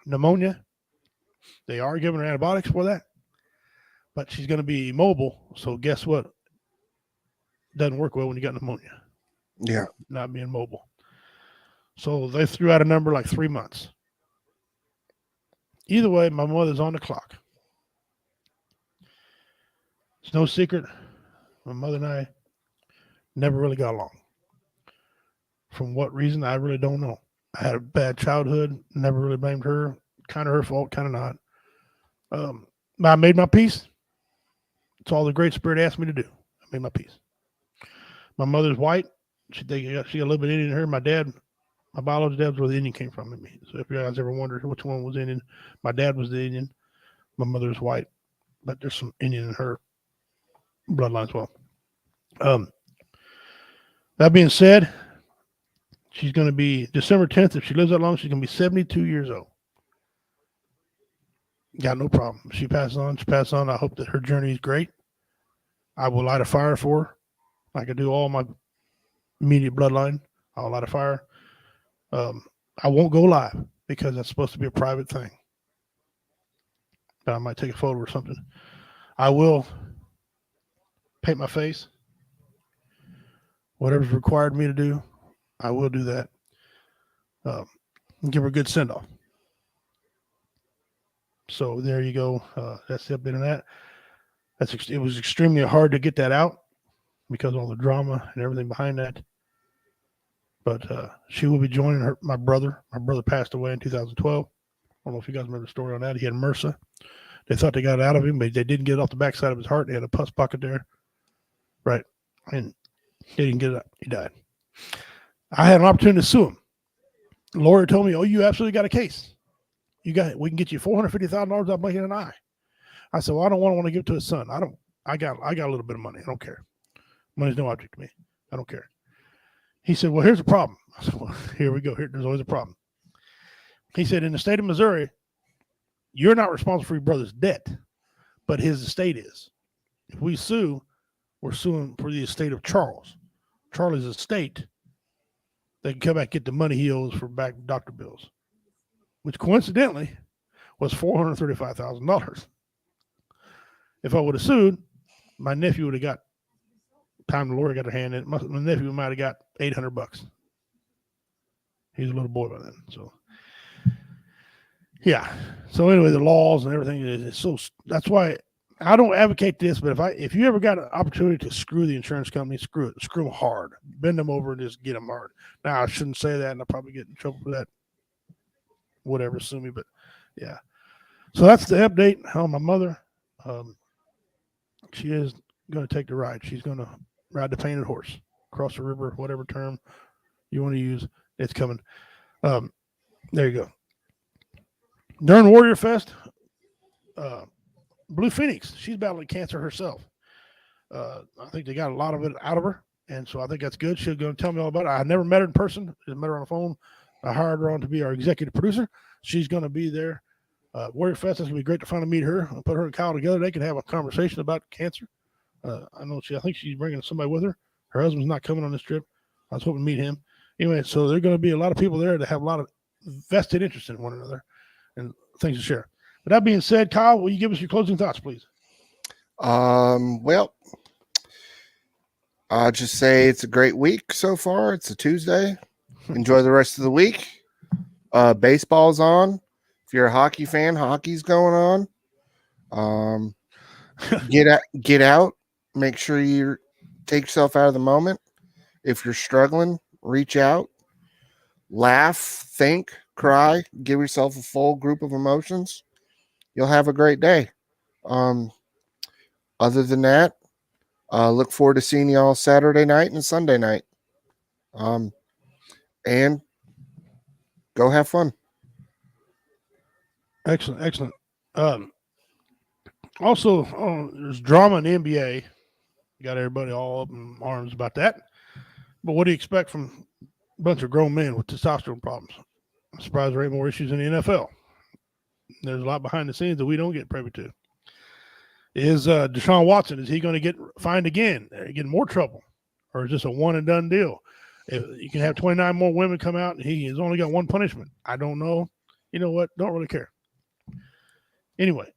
[SPEAKER 1] pneumonia. They are giving her antibiotics for that, but she's going to be mobile. So guess what? Doesn't work well when you got pneumonia.
[SPEAKER 2] Yeah.
[SPEAKER 1] Not being mobile. So they threw out a number like 3 months. Either way, my mother's on the clock. It's no secret. My mother and I never really got along. From what reason, I really don't know. I had a bad childhood. Never really blamed her. Kind of her fault, kind of not. I made my peace. It's all the Great Spirit asked me to do. I made my peace. My mother's white. She got a little bit Indian in her. My dad, my biological dad was where the Indian came from in me. So if you guys ever wondered which one was Indian, my dad was the Indian. My mother's white, but there's some Indian in her bloodline as well. That being said, she's going to be December 10th. If she lives that long, she's going to be 72 years old. Got no problem. She passes on. I hope that her journey is great. I will light a fire for her. I can do all my immediate bloodline. I'll light a fire. I won't go live because that's supposed to be a private thing. But I might take a photo or something. I will paint my face. Whatever's required me to do, I will do that. Give her a good send-off. So there you go. That's the update on that. It was extremely hard to get that out because of all the drama and everything behind that. But she will be joining my brother. My brother passed away in 2012. I don't know if you guys remember the story on that. He had MRSA. They thought they got it out of him, but they didn't get it off the backside of his heart. They had a pus pocket there. Right. And they didn't get it out. He died. I had an opportunity to sue him. The lawyer told me, "Oh, you absolutely got a case. We can get you $450,000 without blinking an eye." I said, "Well, I don't want to give it to his son. I got a little bit of money. I don't care. Money's no object to me. I don't care." He said, "Well, here's the problem." I said, "Well, here we go. There's always a problem." He said, "In the state of Missouri, you're not responsible for your brother's debt, but his estate is. If we sue, we're suing for the estate of Charles. Charlie's estate, they can come back and get the money he owes for back doctor bills, which coincidentally was $435,000. If I would have sued, my nephew would have got, time the lawyer got a hand in it, my nephew might have got $800. He's a little boy by then. So, yeah. So anyway, the laws and everything is so. That's why I don't advocate this. But if you ever got an opportunity to screw the insurance company, screw it. Screw them hard. Bend them over and just get them hard. Now I shouldn't say that, and I'll probably get in trouble for that. Whatever, sue me. But yeah. So that's the update on my mother. She is going to take the ride. She's going to ride the painted horse across the river, whatever term you want to use. It's coming. There you go. During Warrior Fest, Blue Phoenix, she's battling cancer herself. I think they got a lot of it out of her, and so I think that's good. She's going to tell me all about it. I never met her in person. I met her on the phone. I hired her on to be our executive producer. She's going to be there. Warrior Fest, it's going to be great to finally meet her. I'll put her and Kyle together. They can have a conversation about cancer. I think she's bringing somebody with her. Her husband's not coming on this trip. I was hoping to meet him. Anyway, so there are going to be a lot of people there that have a lot of vested interest in one another and things to share. With that being said, Kyle, will you give us your closing thoughts, please?
[SPEAKER 2] Well, I'll just say it's a great week so far. It's a Tuesday. Enjoy the rest of the week. Baseball's on. If you're a hockey fan, hockey's going on. Get out. Make sure you take yourself out of the moment. If you're struggling, reach out. Laugh, think, cry. Give yourself a full group of emotions. You'll have a great day. Other than that, look forward to seeing you all Saturday night and Sunday night. And go have fun.
[SPEAKER 1] Excellent. Also, there's drama in the NBA. Got everybody all up in arms about that. But what do you expect from a bunch of grown men with testosterone problems? I'm surprised there ain't more issues in the NFL. There's a lot behind the scenes that we don't get privy to. Is Deshaun Watson, is he going to get fined again? Get in more trouble? Or is this a one and done deal? If you can have 29 more women come out and he has only got one punishment. I don't know. You know what? Don't really care. Anyway,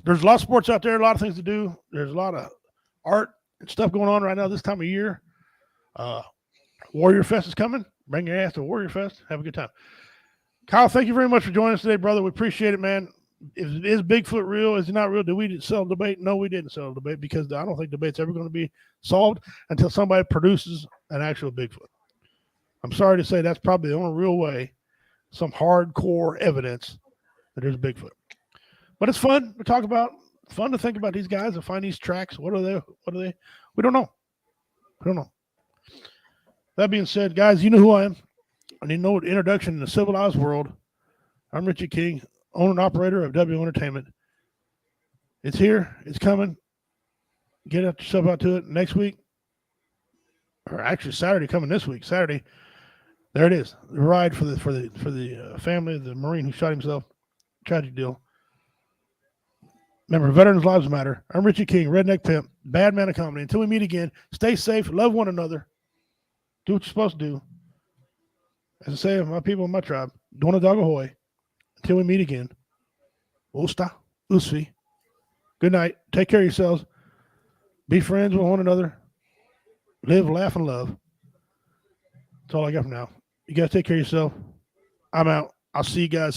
[SPEAKER 1] there's a lot of sports out there, a lot of things to do. There's a lot of art and stuff going on right now this time of year. Warrior Fest is coming. Bring your ass to Warrior Fest. Have a good time. Kyle, thank you very much for joining us today, brother. We appreciate it, man. Is Bigfoot real? Is it not real? Did we settle debate? No, we didn't settle debate because I don't think debate's ever going to be solved until somebody produces an actual Bigfoot. I'm sorry to say that's probably the only real way, some hardcore evidence that there's Bigfoot. But it's fun to talk about. Fun to think about these guys and find these tracks. What are they? We don't know. That being said, guys, you know who I am. I need no introduction in the civilized world. I'm Richard King, owner and operator of W Entertainment. It's here. It's coming. Get yourself out to it next week. Or actually Saturday coming this week. Saturday. There it is. The ride for the family of the Marine who shot himself. Tragic deal. Remember, veterans' lives matter. I'm Richard King, Redneck Pimp, Bad Man of Comedy. Until we meet again, stay safe, love one another, do what you're supposed to do. As I say, my people in my tribe, Dona Dog Ahoy. Until we meet again, Osta, Usfi. Good night. Take care of yourselves. Be friends with one another. Live, laugh, and love. That's all I got for now. You guys take care of yourself. I'm out. I'll see you guys